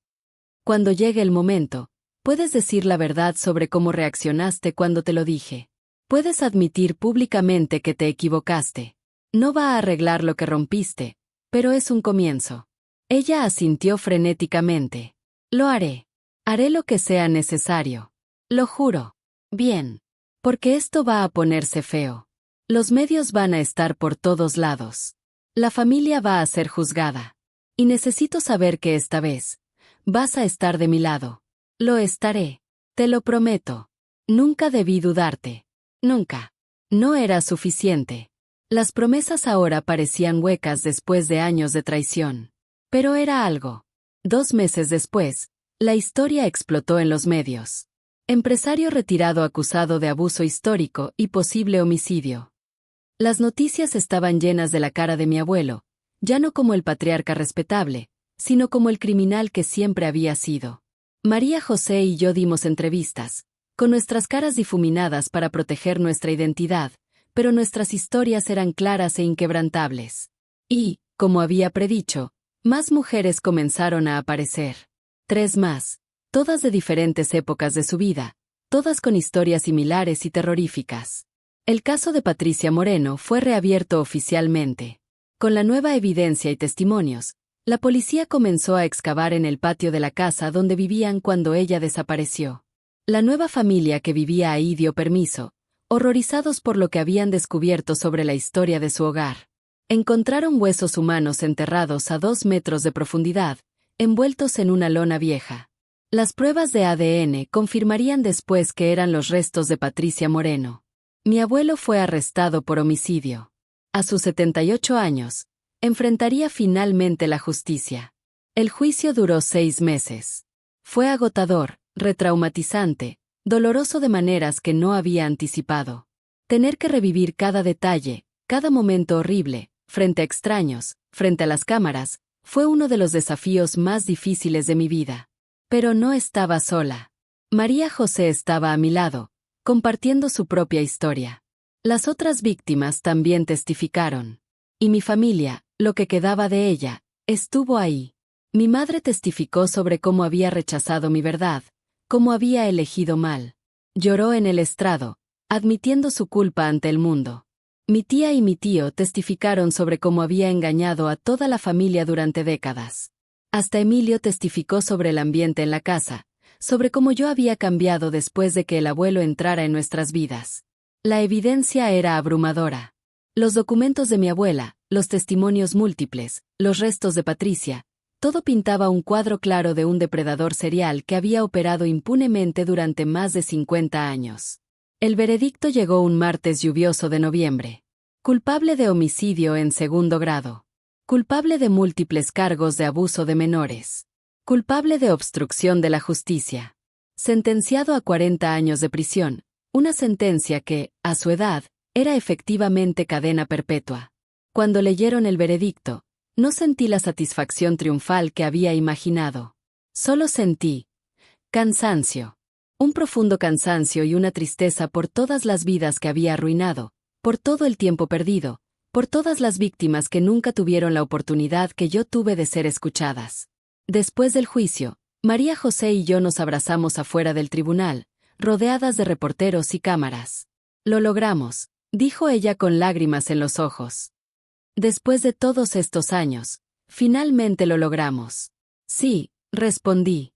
Cuando llegue el momento, puedes decir la verdad sobre cómo reaccionaste cuando te lo dije. Puedes admitir públicamente que te equivocaste. No va a arreglar lo que rompiste, pero es un comienzo. Ella asintió frenéticamente. Lo haré. Haré lo que sea necesario. Lo juro. Bien. Porque esto va a ponerse feo. Los medios van a estar por todos lados. La familia va a ser juzgada. Y necesito saber que esta vez vas a estar de mi lado. Lo estaré. Te lo prometo. Nunca debí dudarte. Nunca. No era suficiente. Las promesas ahora parecían huecas después de años de traición. Pero era algo. 2 meses después, la historia explotó en los medios. Empresario retirado acusado de abuso histórico y posible homicidio. Las noticias estaban llenas de la cara de mi abuelo, ya no como el patriarca respetable, sino como el criminal que siempre había sido. María José y yo dimos entrevistas, con nuestras caras difuminadas para proteger nuestra identidad, pero nuestras historias eran claras e inquebrantables. Y, como había predicho, más mujeres comenzaron a aparecer. 3 más, todas de diferentes épocas de su vida, todas con historias similares y terroríficas. El caso de Patricia Moreno fue reabierto oficialmente. Con la nueva evidencia y testimonios, la policía comenzó a excavar en el patio de la casa donde vivían cuando ella desapareció. La nueva familia que vivía ahí dio permiso, horrorizados por lo que habían descubierto sobre la historia de su hogar. Encontraron huesos humanos enterrados a 2 metros de profundidad, envueltos en una lona vieja. Las pruebas de ADN confirmarían después que eran los restos de Patricia Moreno. Mi abuelo fue arrestado por homicidio. A sus 78 años, enfrentaría finalmente la justicia. El juicio duró 6 meses. Fue agotador, retraumatizante, doloroso de maneras que no había anticipado. Tener que revivir cada detalle, cada momento horrible, frente a extraños, frente a las cámaras, fue uno de los desafíos más difíciles de mi vida. Pero no estaba sola. María José estaba a mi lado, compartiendo su propia historia. Las otras víctimas también testificaron. Y mi familia, lo que quedaba de ella, estuvo ahí. Mi madre testificó sobre cómo había rechazado mi verdad, cómo había elegido mal. Lloró en el estrado, admitiendo su culpa ante el mundo. Mi tía y mi tío testificaron sobre cómo había engañado a toda la familia durante décadas. Hasta Emilio testificó sobre el ambiente en la casa, sobre cómo yo había cambiado después de que el abuelo entrara en nuestras vidas. La evidencia era abrumadora. Los documentos de mi abuela, los testimonios múltiples, los restos de Patricia, todo pintaba un cuadro claro de un depredador serial que había operado impunemente durante más de 50 años. El veredicto llegó un martes lluvioso de noviembre. Culpable de homicidio en 2º grado. Culpable de múltiples cargos de abuso de menores. Culpable de obstrucción de la justicia. Sentenciado a 40 años de prisión, una sentencia que, a su edad, era efectivamente cadena perpetua. Cuando leyeron el veredicto, no sentí la satisfacción triunfal que había imaginado. Solo sentí cansancio. Un profundo cansancio y una tristeza por todas las vidas que había arruinado, por todo el tiempo perdido, por todas las víctimas que nunca tuvieron la oportunidad que yo tuve de ser escuchadas. Después del juicio, María José y yo nos abrazamos afuera del tribunal, rodeadas de reporteros y cámaras. Lo logramos, dijo ella con lágrimas en los ojos. Después de todos estos años, finalmente lo logramos. Sí, respondí.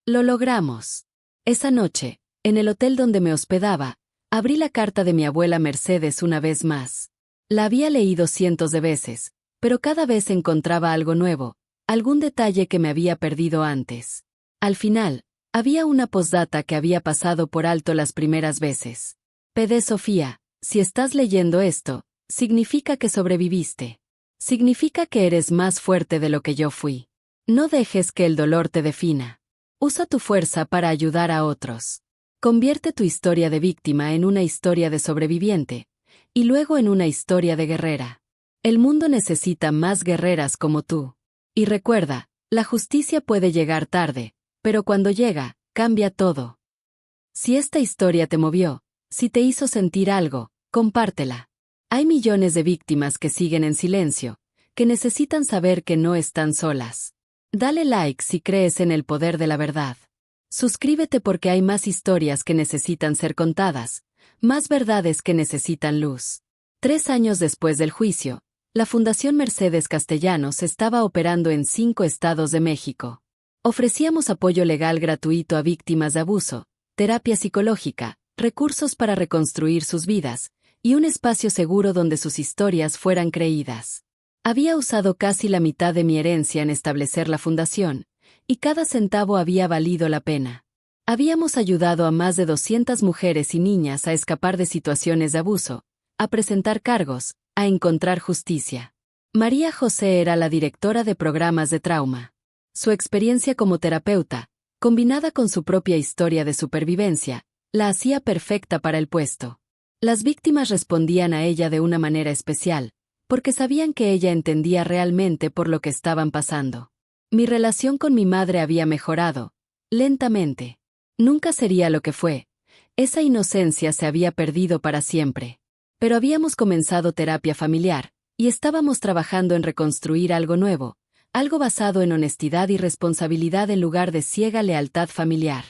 Lo logramos. Esa noche, en el hotel donde me hospedaba, abrí la carta de mi abuela Mercedes una vez más. La había leído cientos de veces, pero cada vez encontraba algo nuevo, algún detalle que me había perdido antes. Al final, había una postdata que había pasado por alto las primeras veces. PD Sofía, si estás leyendo esto, significa que sobreviviste. Significa que eres más fuerte de lo que yo fui. No dejes que el dolor te defina. Usa tu fuerza para ayudar a otros. Convierte tu historia de víctima en una historia de sobreviviente, y luego en una historia de guerrera. El mundo necesita más guerreras como tú. Y recuerda, la justicia puede llegar tarde, pero cuando llega, cambia todo. Si esta historia te movió, si te hizo sentir algo, compártela. Hay millones de víctimas que siguen en silencio, que necesitan saber que no están solas. Dale like si crees en el poder de la verdad. Suscríbete porque hay más historias que necesitan ser contadas, más verdades que necesitan luz. 3 años después del juicio, la Fundación Mercedes Castellanos estaba operando en 5 estados de México. Ofrecíamos apoyo legal gratuito a víctimas de abuso, terapia psicológica, recursos para reconstruir sus vidas, y un espacio seguro donde sus historias fueran creídas. Había usado casi la mitad de mi herencia en establecer la fundación, y cada centavo había valido la pena. Habíamos ayudado a más de 200 mujeres y niñas a escapar de situaciones de abuso, a presentar cargos, a encontrar justicia. María José era la directora de programas de trauma. Su experiencia como terapeuta, combinada con su propia historia de supervivencia, la hacía perfecta para el puesto. Las víctimas respondían a ella de una manera especial, porque sabían que ella entendía realmente por lo que estaban pasando. Mi relación con mi madre había mejorado, lentamente. Nunca sería lo que fue. Esa inocencia se había perdido para siempre. Pero habíamos comenzado terapia familiar, y estábamos trabajando en reconstruir algo nuevo, algo basado en honestidad y responsabilidad en lugar de ciega lealtad familiar.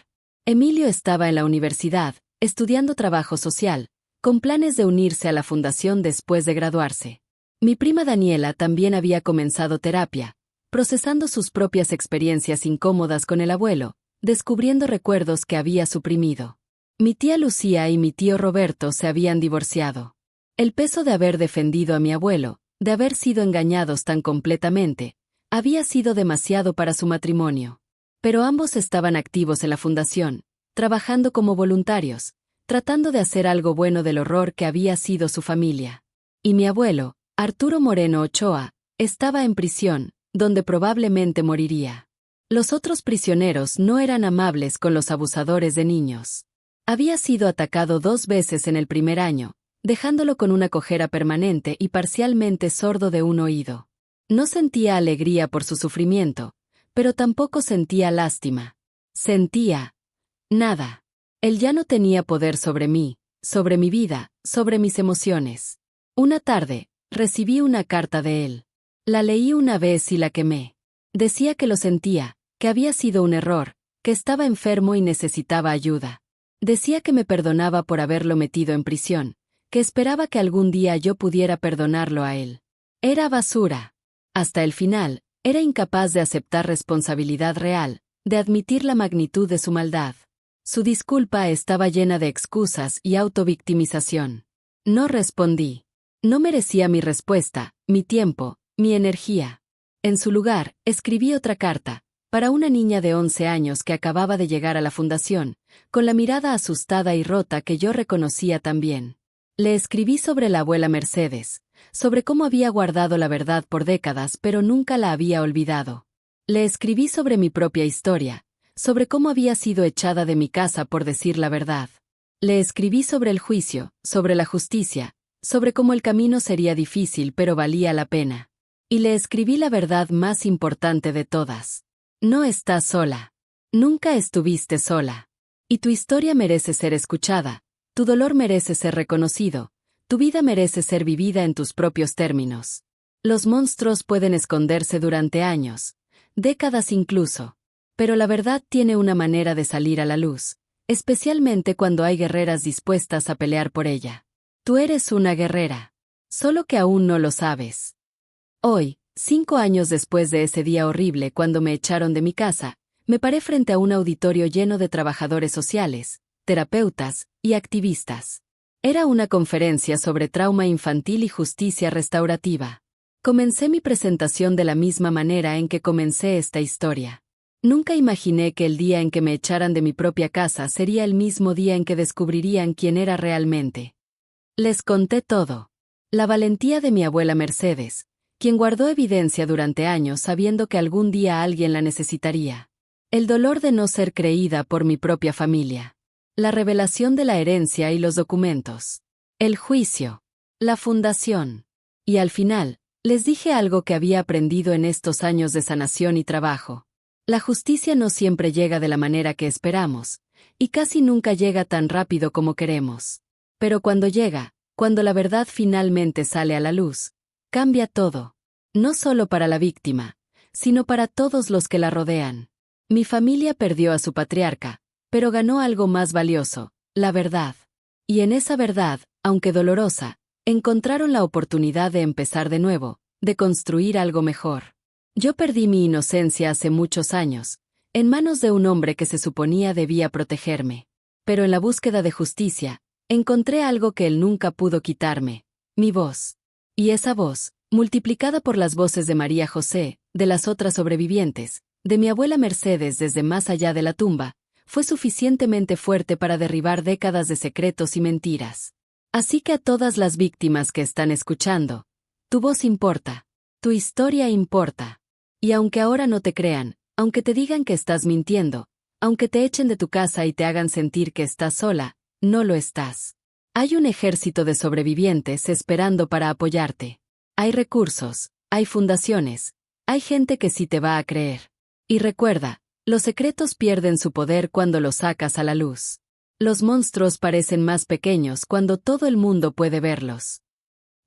Emilio estaba en la universidad, estudiando trabajo social, con planes de unirse a la fundación después de graduarse. Mi prima Daniela también había comenzado terapia, procesando sus propias experiencias incómodas con el abuelo, descubriendo recuerdos que había suprimido. Mi tía Lucía y mi tío Roberto se habían divorciado. El peso de haber defendido a mi abuelo, de haber sido engañados tan completamente, había sido demasiado para su matrimonio. Pero ambos estaban activos en la fundación, trabajando como voluntarios, tratando de hacer algo bueno del horror que había sido su familia. Y mi abuelo, Arturo Moreno Ochoa, estaba en prisión, donde probablemente moriría. Los otros prisioneros no eran amables con los abusadores de niños. Había sido atacado 2 veces en el primer año, dejándolo con una cojera permanente y parcialmente sordo de un oído. No sentía alegría por su sufrimiento, pero tampoco sentía lástima. Sentía nada. Él ya no tenía poder sobre mí, sobre mi vida, sobre mis emociones. Una tarde, recibí una carta de él. La leí una vez y la quemé. Decía que lo sentía, que había sido un error, que estaba enfermo y necesitaba ayuda. Decía que me perdonaba por haberlo metido en prisión, que esperaba que algún día yo pudiera perdonarlo a él. Era basura. Hasta el final, era incapaz de aceptar responsabilidad real, de admitir la magnitud de su maldad. Su disculpa estaba llena de excusas y autovictimización. No respondí. No merecía mi respuesta, mi tiempo, mi energía. En su lugar, escribí otra carta, para una niña de 11 años que acababa de llegar a la fundación, con la mirada asustada y rota que yo reconocía también. Le escribí sobre la abuela Mercedes, sobre cómo había guardado la verdad por décadas pero nunca la había olvidado. Le escribí sobre mi propia historia, sobre cómo había sido echada de mi casa por decir la verdad. Le escribí sobre el juicio, sobre la justicia, sobre cómo el camino sería difícil pero valía la pena. Y le escribí la verdad más importante de todas. No estás sola. Nunca estuviste sola. Y tu historia merece ser escuchada, tu dolor merece ser reconocido, tu vida merece ser vivida en tus propios términos. Los monstruos pueden esconderse durante años, décadas incluso, pero la verdad tiene una manera de salir a la luz, especialmente cuando hay guerreras dispuestas a pelear por ella. Tú eres una guerrera, solo que aún no lo sabes. Hoy, 5 años después de ese día horrible cuando me echaron de mi casa, me paré frente a un auditorio lleno de trabajadores sociales, terapeutas y activistas. Era una conferencia sobre trauma infantil y justicia restaurativa. Comencé mi presentación de la misma manera en que comencé esta historia. Nunca imaginé que el día en que me echaran de mi propia casa sería el mismo día en que descubrirían quién era realmente. Les conté todo. La valentía de mi abuela Mercedes, quien guardó evidencia durante años sabiendo que algún día alguien la necesitaría. El dolor de no ser creída por mi propia familia. La revelación de la herencia y los documentos. El juicio. La fundación. Y al final, les dije algo que había aprendido en estos años de sanación y trabajo. La justicia no siempre llega de la manera que esperamos, y casi nunca llega tan rápido como queremos. Pero cuando llega, cuando la verdad finalmente sale a la luz, cambia todo. No solo para la víctima, sino para todos los que la rodean. Mi familia perdió a su patriarca, pero ganó algo más valioso, la verdad. Y en esa verdad, aunque dolorosa, encontraron la oportunidad de empezar de nuevo, de construir algo mejor. Yo perdí mi inocencia hace muchos años, en manos de un hombre que se suponía debía protegerme. Pero en la búsqueda de justicia, encontré algo que él nunca pudo quitarme, mi voz. Y esa voz, multiplicada por las voces de María José, de las otras sobrevivientes, de mi abuela Mercedes desde más allá de la tumba, fue suficientemente fuerte para derribar décadas de secretos y mentiras. Así que a todas las víctimas que están escuchando, tu voz importa, tu historia importa. Y aunque ahora no te crean, aunque te digan que estás mintiendo, aunque te echen de tu casa y te hagan sentir que estás sola, no lo estás. Hay un ejército de sobrevivientes esperando para apoyarte. Hay recursos, hay fundaciones, hay gente que sí te va a creer. Y recuerda, los secretos pierden su poder cuando los sacas a la luz. Los monstruos parecen más pequeños cuando todo el mundo puede verlos.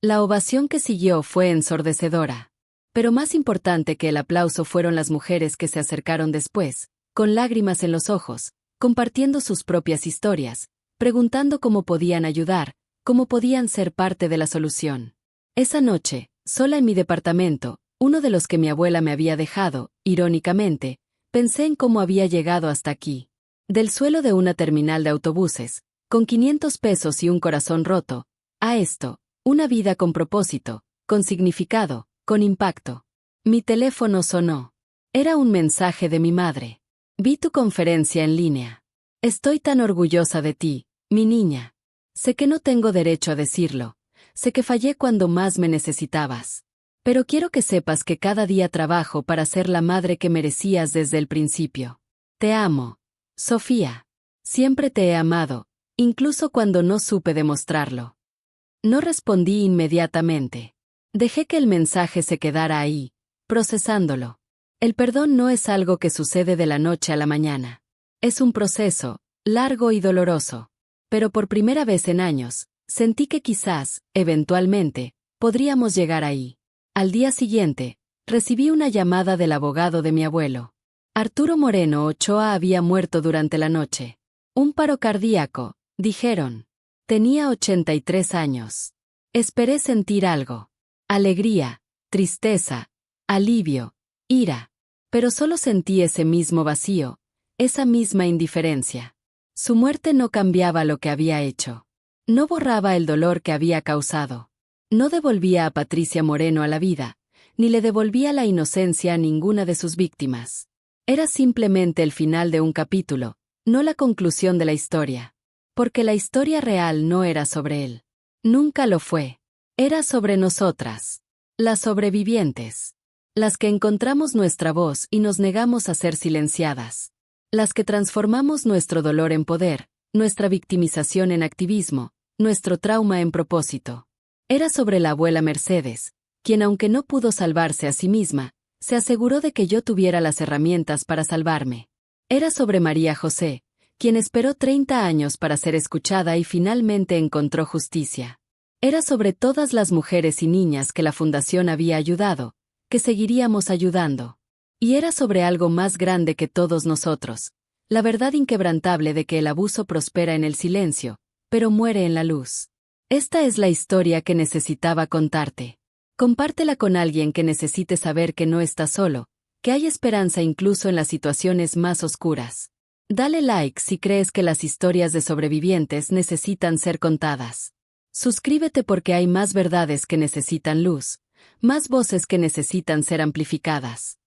La ovación que siguió fue ensordecedora. Pero más importante que el aplauso fueron las mujeres que se acercaron después, con lágrimas en los ojos, compartiendo sus propias historias, preguntando cómo podían ayudar, cómo podían ser parte de la solución. Esa noche, sola en mi departamento, uno de los que mi abuela me había dejado, irónicamente, pensé en cómo había llegado hasta aquí. Del suelo de una terminal de autobuses, con 500 pesos y un corazón roto, a esto, una vida con propósito, con significado, con impacto. Mi teléfono sonó. Era un mensaje de mi madre. Vi tu conferencia en línea. Estoy tan orgullosa de ti, mi niña. Sé que no tengo derecho a decirlo. Sé que fallé cuando más me necesitabas. Pero quiero que sepas que cada día trabajo para ser la madre que merecías desde el principio. Te amo, Sofía. Siempre te he amado, incluso cuando no supe demostrarlo. No respondí inmediatamente. Dejé que el mensaje se quedara ahí, procesándolo. El perdón no es algo que sucede de la noche a la mañana. Es un proceso, largo y doloroso. Pero por primera vez en años, sentí que quizás, eventualmente, podríamos llegar ahí. Al día siguiente, recibí una llamada del abogado de mi abuelo. Arturo Moreno Ochoa había muerto durante la noche. Un paro cardíaco, dijeron. Tenía 83 años. Esperé sentir algo. Alegría, tristeza, alivio, ira. Pero solo sentí ese mismo vacío, esa misma indiferencia. Su muerte no cambiaba lo que había hecho. No borraba el dolor que había causado. No devolvía a Patricia Moreno a la vida, ni le devolvía la inocencia a ninguna de sus víctimas. Era simplemente el final de un capítulo, no la conclusión de la historia. Porque la historia real no era sobre él. Nunca lo fue. Era sobre nosotras. Las sobrevivientes. Las que encontramos nuestra voz y nos negamos a ser silenciadas. Las que transformamos nuestro dolor en poder, nuestra victimización en activismo, nuestro trauma en propósito. Era sobre la abuela Mercedes, quien aunque no pudo salvarse a sí misma, se aseguró de que yo tuviera las herramientas para salvarme. Era sobre María José, quien esperó 30 años para ser escuchada y finalmente encontró justicia. Era sobre todas las mujeres y niñas que la Fundación había ayudado, que seguiríamos ayudando. Y era sobre algo más grande que todos nosotros, la verdad inquebrantable de que el abuso prospera en el silencio, pero muere en la luz. Esta es la historia que necesitaba contarte. Compártela con alguien que necesite saber que no está solo, que hay esperanza incluso en las situaciones más oscuras. Dale like si crees que las historias de sobrevivientes necesitan ser contadas. Suscríbete porque hay más verdades que necesitan luz, más voces que necesitan ser amplificadas.